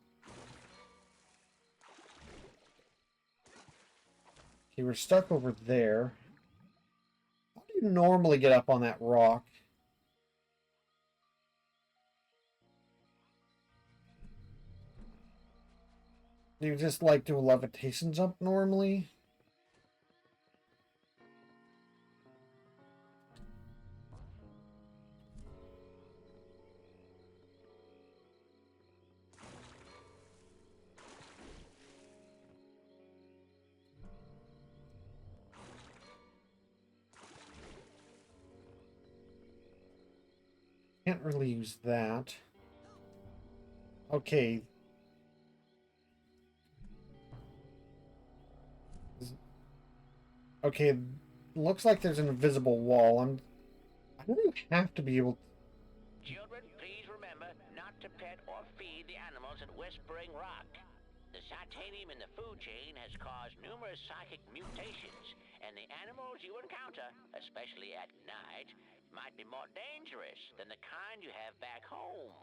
Okay, we're stuck over there. How do you normally get up on that rock? Do you just like do a levitation jump normally? Can't really use that. Okay. Okay, looks like there's an invisible wall. I don't have to be able to... Children, please remember not to pet or feed the animals at Whispering Rock. The titanium in the food chain has caused numerous psychic mutations, and the animals you encounter, especially at night, might be more dangerous than the kind you have back home.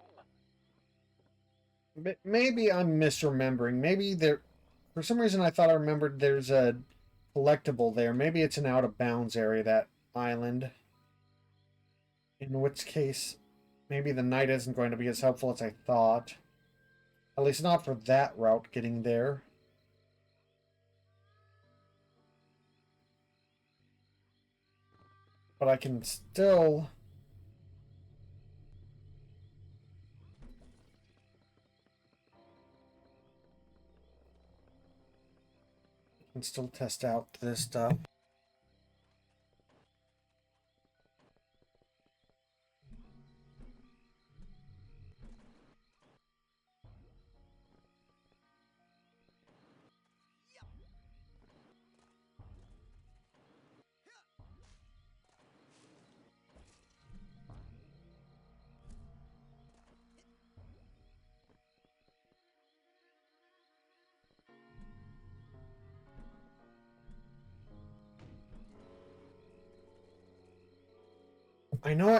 Maybe I'm misremembering. Maybe there... For some reason I thought I remembered there's a collectible there. Maybe it's an out-of-bounds area, that island. In which case, maybe the night isn't going to be as helpful as I thought. At least not for that route getting there. But I can still... test out this stuff.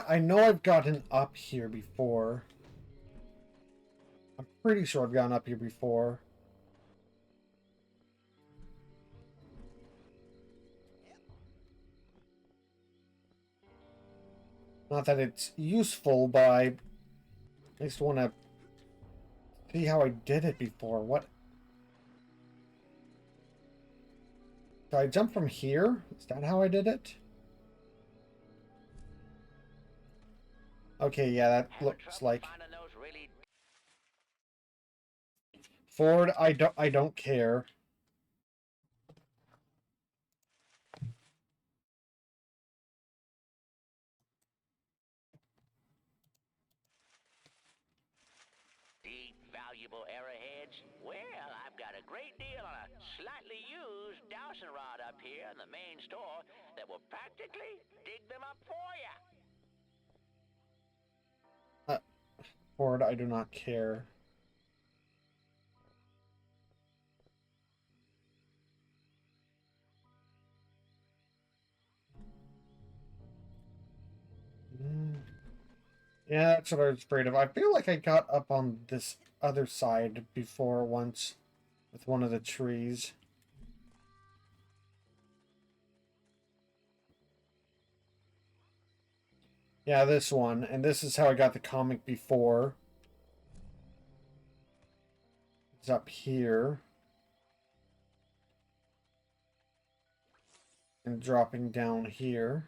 I know I've gotten up here before. I'm pretty sure I've gotten up here before. Not that it's useful, but I at least want to see how I did it before. What? Did I jump from here? Is that how I did it? Okay, yeah, that looks like... Ford, I don't care. Valuable arrowheads? Well, I've got a great deal on a slightly used dowsing rod up here in the main store that will practically dig them up for you. Ford, I do not care. Yeah, that's what I was afraid of. I feel like I got up on this other side before once with one of the trees. Yeah, this one. And this is how I got the comic before. It's up here. And dropping down here.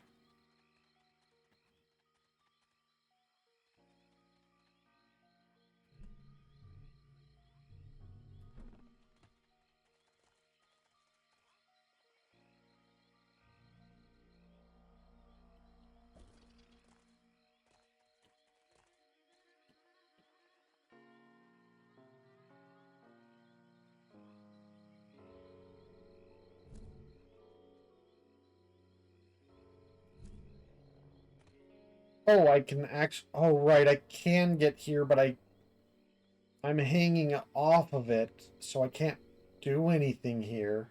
Oh, I can actually... Oh, right, I can get here, but I'm hanging off of it, so I can't do anything here.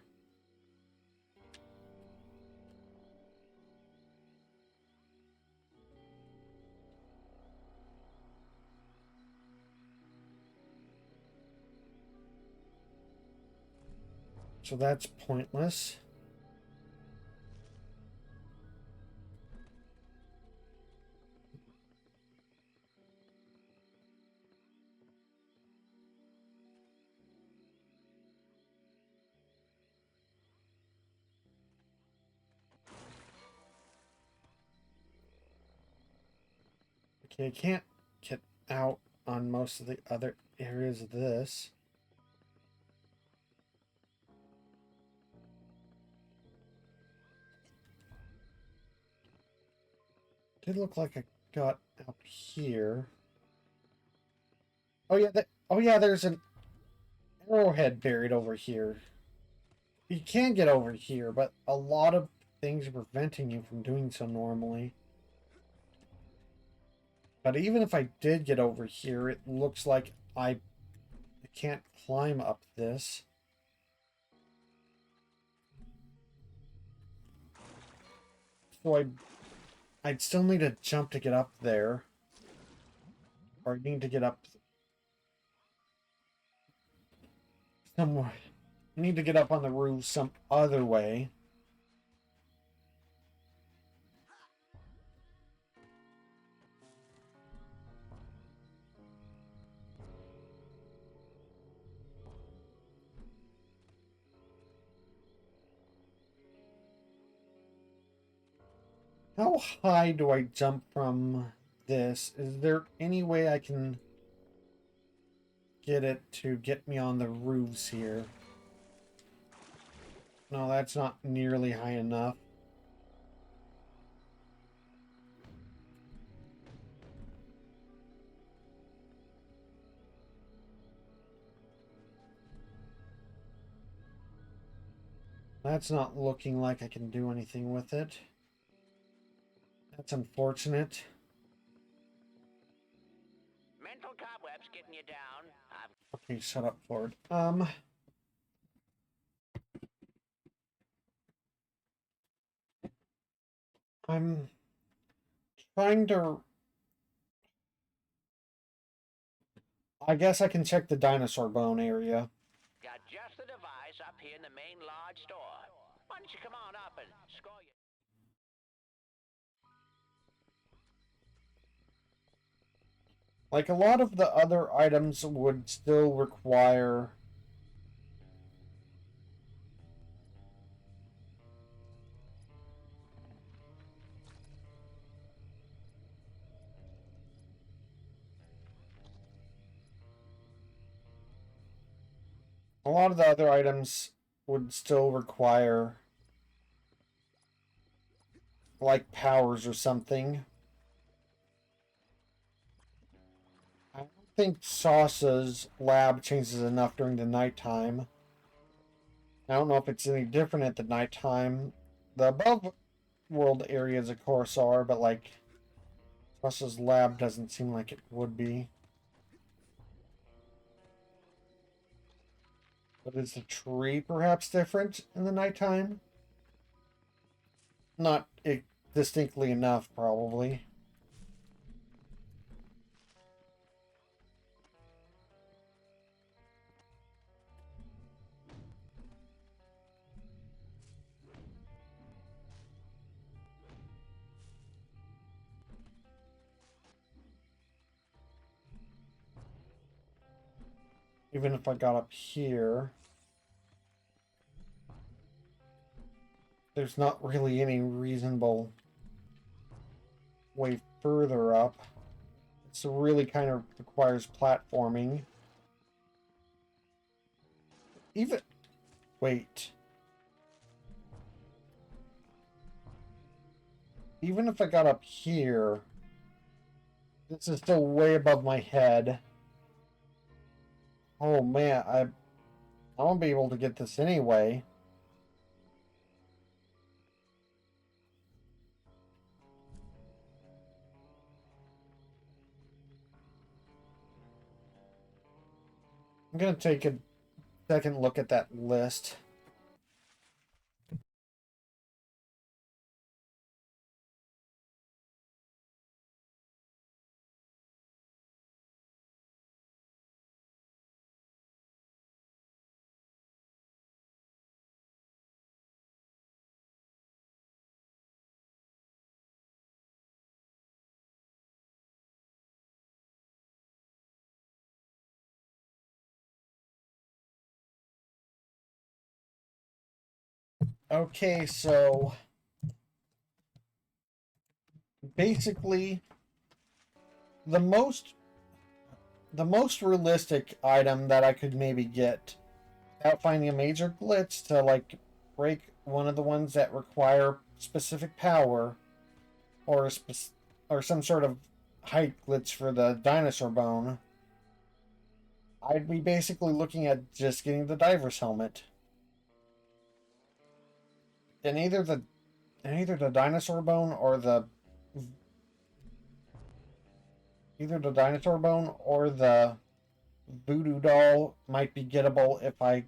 So that's pointless. Okay, I can't get out on most of the other areas of this. Did look like I got up here. Oh yeah, oh yeah, there's an arrowhead buried over here. You can get over here, but a lot of things are preventing you from doing so normally. But even if I did get over here, it looks like I can't climb up this. So I'd still need a jump to get up there. Or I need to get up somewhere. I need to get up on the roof some other way. How high do I jump from this? Is there any way I can get it to get me on the roofs here? No, that's not nearly high enough. That's not looking like I can do anything with it. That's unfortunate. Mental cobwebs getting you down. Okay, shut up, Ford. I'm trying to... I guess I can check the dinosaur bone area. Got just the device up here in the main lodge store. Why don't you come on up and score your... Like, a lot of the other items would still require... A lot of the other items would still require, like, powers or something. I don't think Sauce's lab changes enough during the nighttime. I don't know if it's any different at the nighttime. The above world areas, of course, are, but, like, Sauce's lab doesn't seem like it would be. But is the tree perhaps different in the nighttime? Not distinctly enough, probably. Even if I got up here, there's not really any reasonable way further up. It's really kind of requires platforming. Even... Wait. Even if I got up here, this is still way above my head. Oh man, I won't be able to get this anyway. I'm gonna take a second look at that list. Okay, so basically the most the most realistic item that I could maybe get without finding a major glitch to like break one of the ones that require specific power or or some sort of height glitch for the dinosaur bone, I'd be basically looking at just getting the diver's helmet. And either the dinosaur bone or the voodoo doll might be gettable if I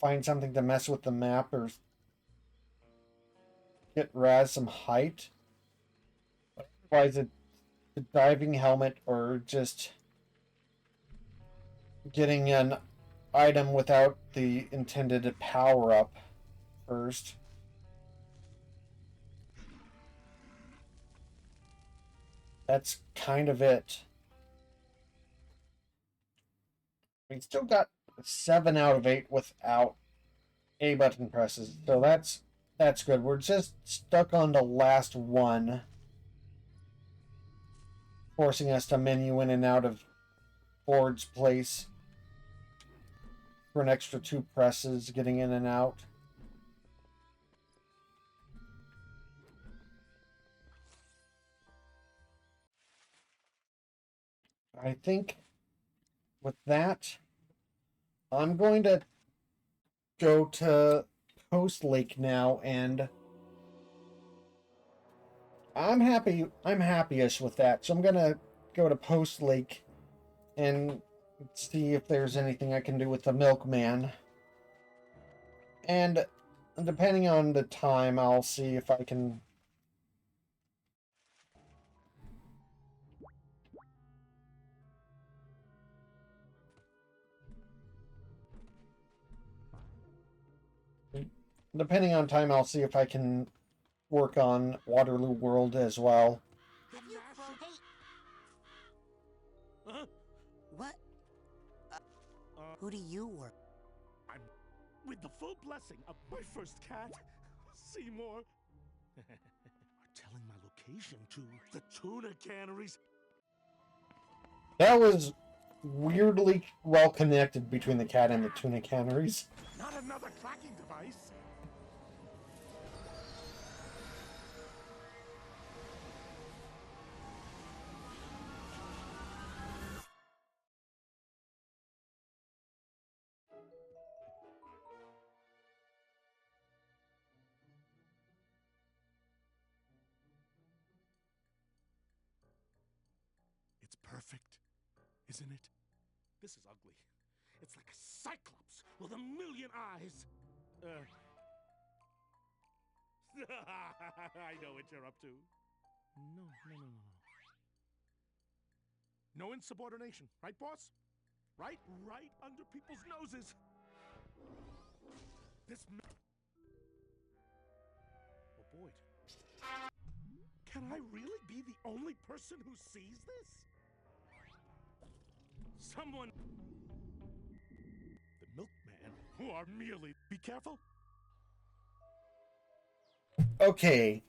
find something to mess with the map or get Raz some height. Otherwise, the diving helmet or just getting an item without the intended power up first. That's kind of it. We still got 7 out of 8 without A button presses, so that's good. We're just stuck on the last one, forcing us to menu in and out of Ford's place for an extra 2 presses, getting in and out. I think with that, I'm going to go to Post Lake now, and I'm happy-ish with that. So I'm gonna go to Post Lake and see if there's anything I can do with the milkman. And depending on the time, I'll see if I can. Depending on time, I'll see if I can work on Waterloo World as well. Have you Hey. What? Who do you work? I'm with the full blessing of my first cat, Seymour, are telling my location to the tuna canneries. That was weirdly well connected between the cat and the tuna canneries. Not another tracking device. It's perfect, isn't it? This is ugly. It's like a cyclops with a million eyes. I know what you're up to. No. No insubordination, right, boss? Right under people's noses. This. Oh, Boyd. Can I really be the only person who sees this? Someone. The milkman, who are merely. Be careful. Okay.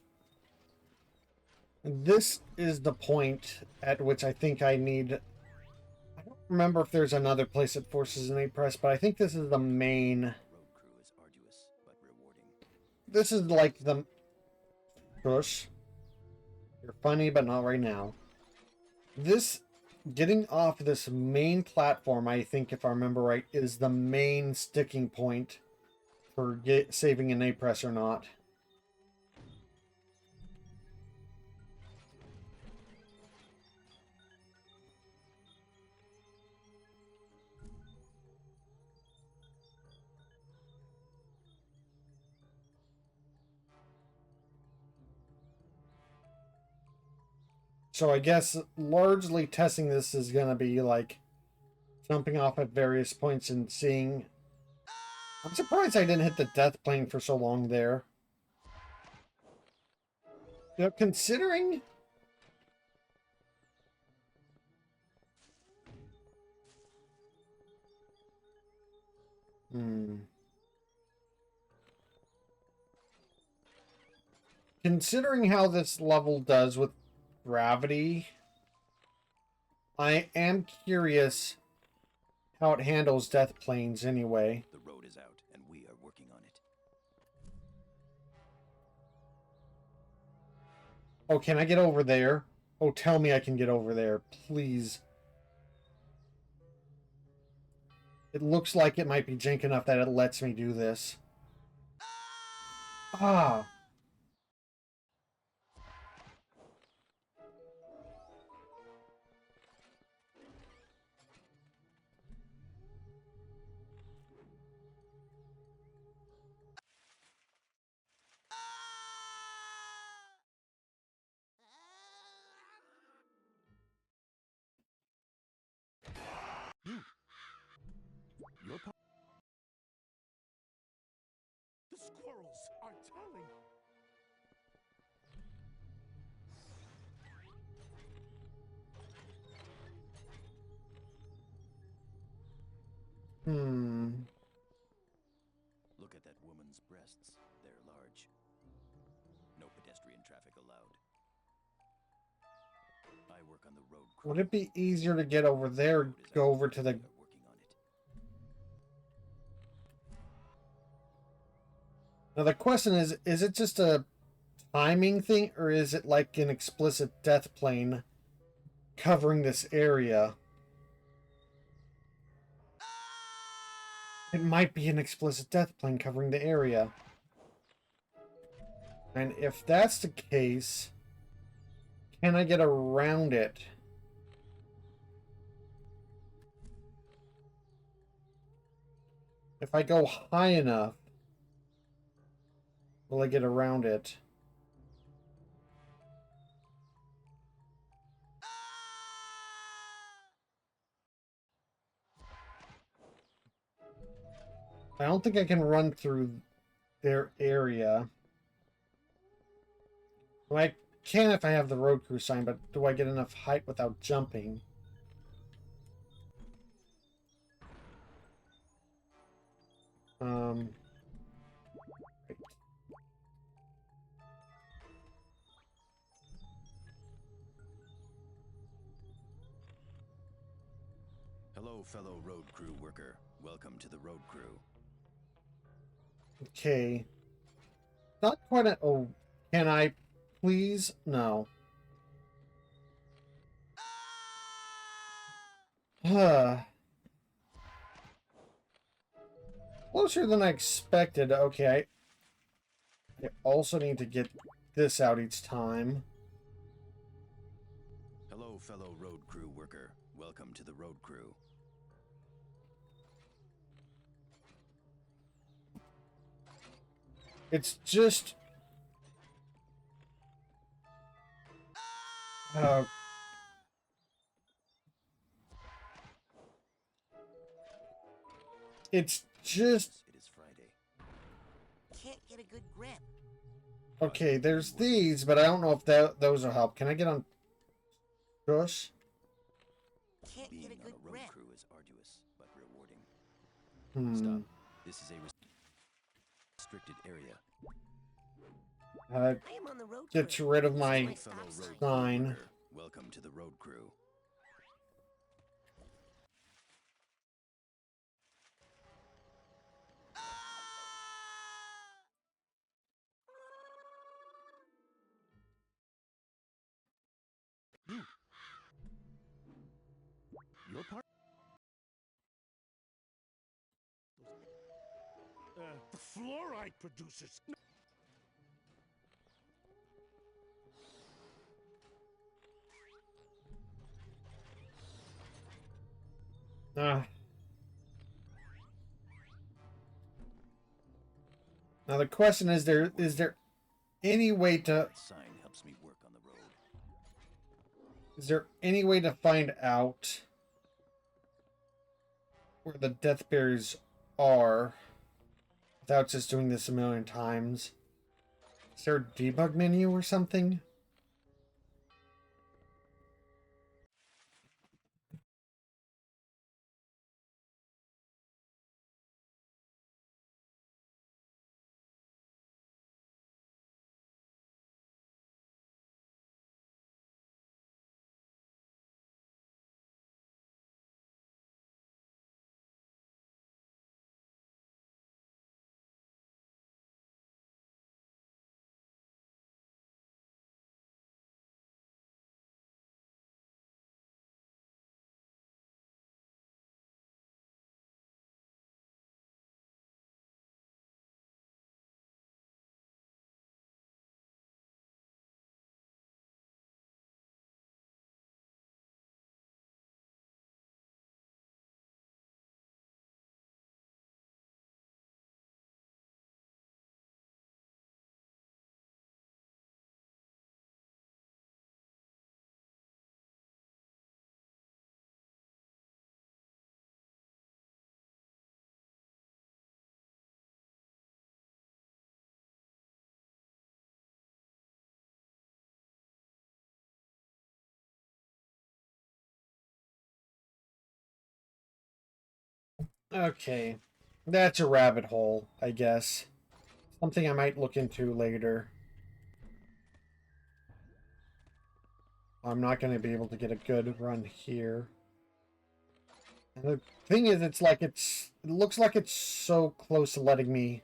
This is the point at which I think I need. I don't remember if there's another place that forces an A press, but I think this is the main. Road crew is arduous but rewarding. This is like the push. You're funny, but not right now. This getting off this main platform, I think, if I remember right, is the main sticking point for saving an A press or not. So I guess largely testing this is going to be like jumping off at various points and seeing. I'm surprised I didn't hit the death plane for so long there. You know, considering... Considering how this level does with gravity, I am curious how it handles death planes anyway. The road is out, and we are working on it. Oh, can I get over there? Oh, tell me I can get over there, please. It looks like it might be jank enough that it lets me do this. Ah! Your pa- The squirrels are telling. Look at that woman's breasts. They're large. No pedestrian traffic allowed. I work on the road crew. Would it be easier to get over there, go over to the... We are working on it. Now the question is it just a timing thing, or is it like an explicit death plane covering this area? It might be an explicit death plane covering the area. And if that's the case, can I get around it? If I go high enough, will I get around it? I don't think I can run through their area. Well, I can if I have the road crew sign, but do I get enough height without jumping? Right. Hello, fellow road crew worker. Welcome to the road crew. Okay. Not quite a... Oh, can I please? No. Closer than I expected. Okay, I also need to get this out each time. Hello, fellow road crew worker. Welcome to the road crew. It's just... it's just... It is Friday. Can't get a good grip. Okay, there's these, but I don't know if those will help. Can I get on... Push? Can't Being get a on good a road grip. crew is arduous, but rewarding. Hmm. Stop. This is a restricted area. I am on the road Get crew. rid of This is my my Fellow stop road sign. crew sign. worker. Welcome to the road crew. Your part. The fluoride producers. Ah. Now the question is there any way to... That sign helps me work on the road. Is there any way to find out where the death berries are without just doing this a million times? Is there a debug menu or something? Okay. That's a rabbit hole, I guess. Something I might look into later. I'm not going to be able to get a good run here. And the thing is, it looks like it's so close to letting me.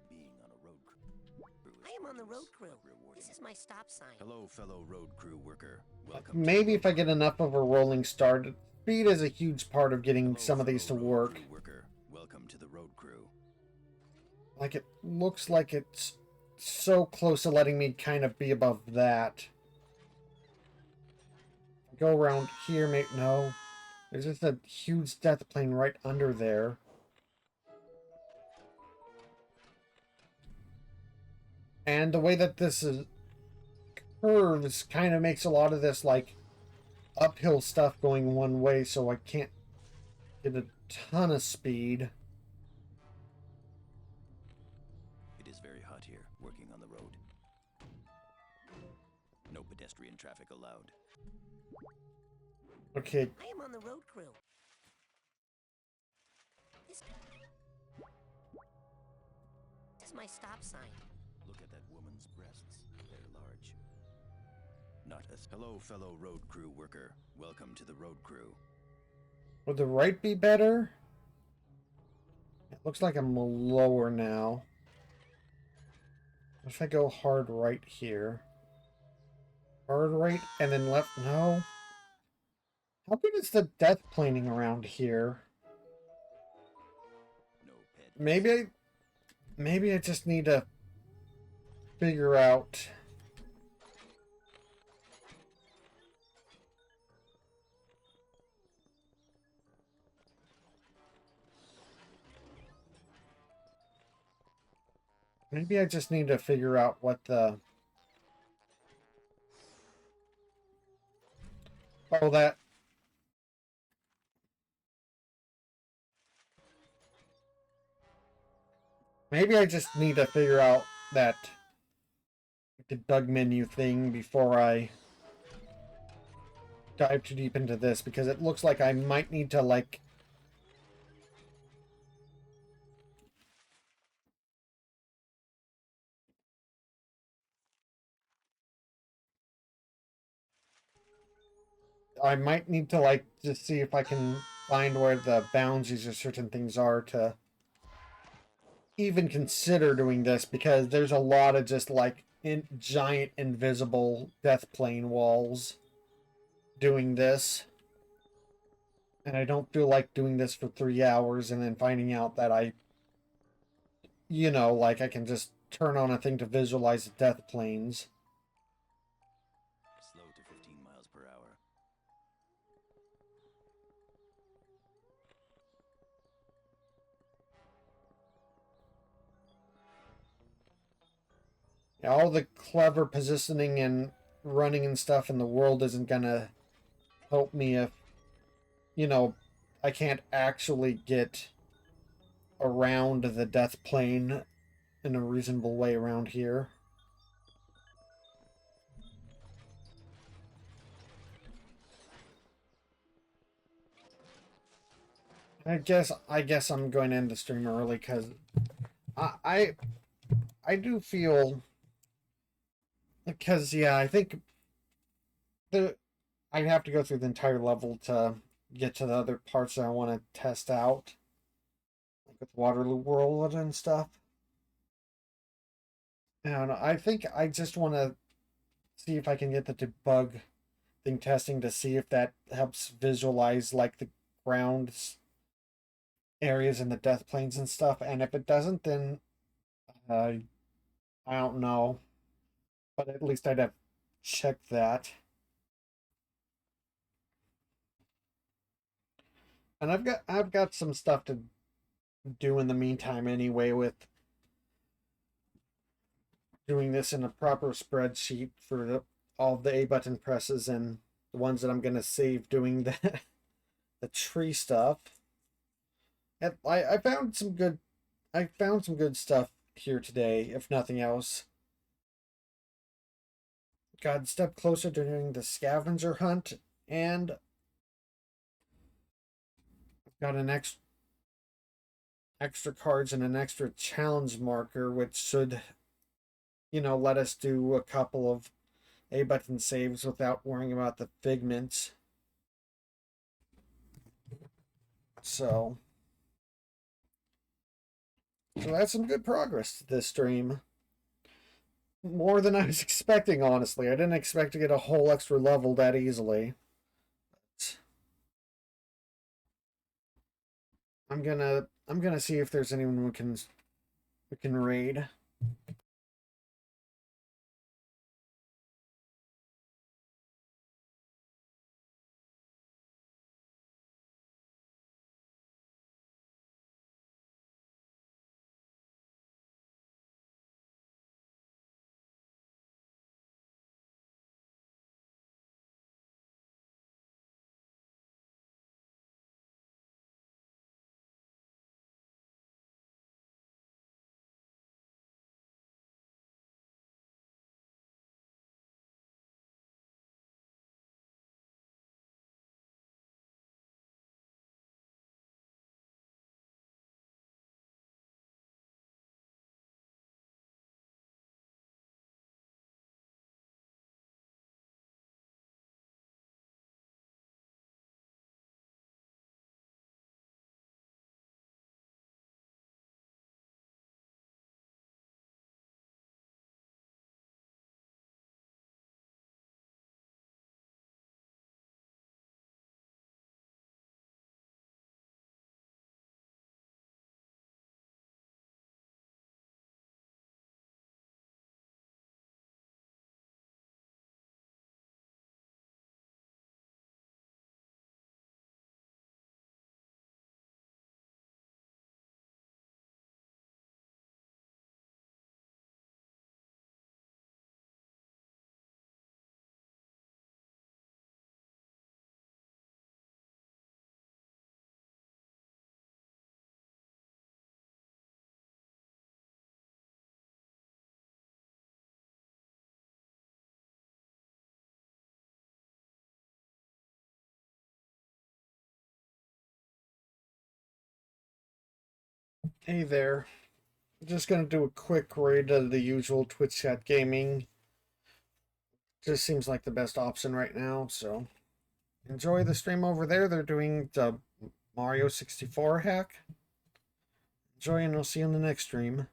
Being on a road crew. I am on the road crew. This is my stop sign. Hello, fellow road crew worker. Welcome. Maybe if I get enough of a rolling start, speed is a huge part of getting some of these to work. Worker. Welcome to the road crew. Like, it looks like it's so close to letting me kind of be above that. Go around here, mate. No. There's just a huge death plane right under there. And the way that this is curves kind of makes a lot of this, like, uphill stuff going one way, so I can't get a ton of speed. It is very hot here, working on the road. No pedestrian traffic allowed. Okay. I am on the road crew. This is my stop sign. Look at that woman's breasts. They're large. Not as hello, fellow road crew worker. Welcome to the road crew. Would the right be better? It looks like I'm lower now. If I go hard right here. Hard right and then left. No. How good is the death planing around here? No pet. Maybe I just need to figure out. Maybe I just need to figure out what the. Oh, that. Maybe I just need to figure out that debug menu thing before I dive too deep into this, because it looks like I might need to, like, just see if I can find where the boundaries of certain things are to even consider doing this, because there's a lot of just, like, giant invisible death plane walls doing this. And I don't feel like doing this for 3 hours and then finding out that like I can just turn on a thing to visualize the death planes. Slow to 15 miles per hour. All the clever positioning and running and stuff in the world isn't gonna help me if, you know, I can't actually get around the death plane in a reasonable way around here. I guess I'm going to end the stream early because I, I I do feel, because yeah, I think the I'd have to go through the entire level to get to the other parts that I want to test out, like with Waterloo World and stuff. And I think I just want to see if I can get the debug thing testing to see if that helps visualize like the ground areas and the death planes and stuff. And if it doesn't, then uh, I don't know. But at least I'd have checked that. And I've got some stuff to do in the meantime anyway with doing this in a proper spreadsheet for all the A button presses and the ones that I'm gonna save doing the tree stuff. And I found some good stuff here today, if nothing else. Got a step closer to doing the scavenger hunt, and got an extra cards and an extra challenge marker, which should, let us do a couple of A button saves without worrying about the figments. So that's some good progress to this stream. More than I was expecting, honestly. I didn't expect to get a whole extra level that easily. I'm gonna see if there's anyone we can raid. Hey there. Just gonna do a quick raid of the usual Twitch chat gaming. Just seems like the best option right now, so enjoy the stream over there. They're doing the Mario 64 hack. Enjoy, and I'll see you in the next stream.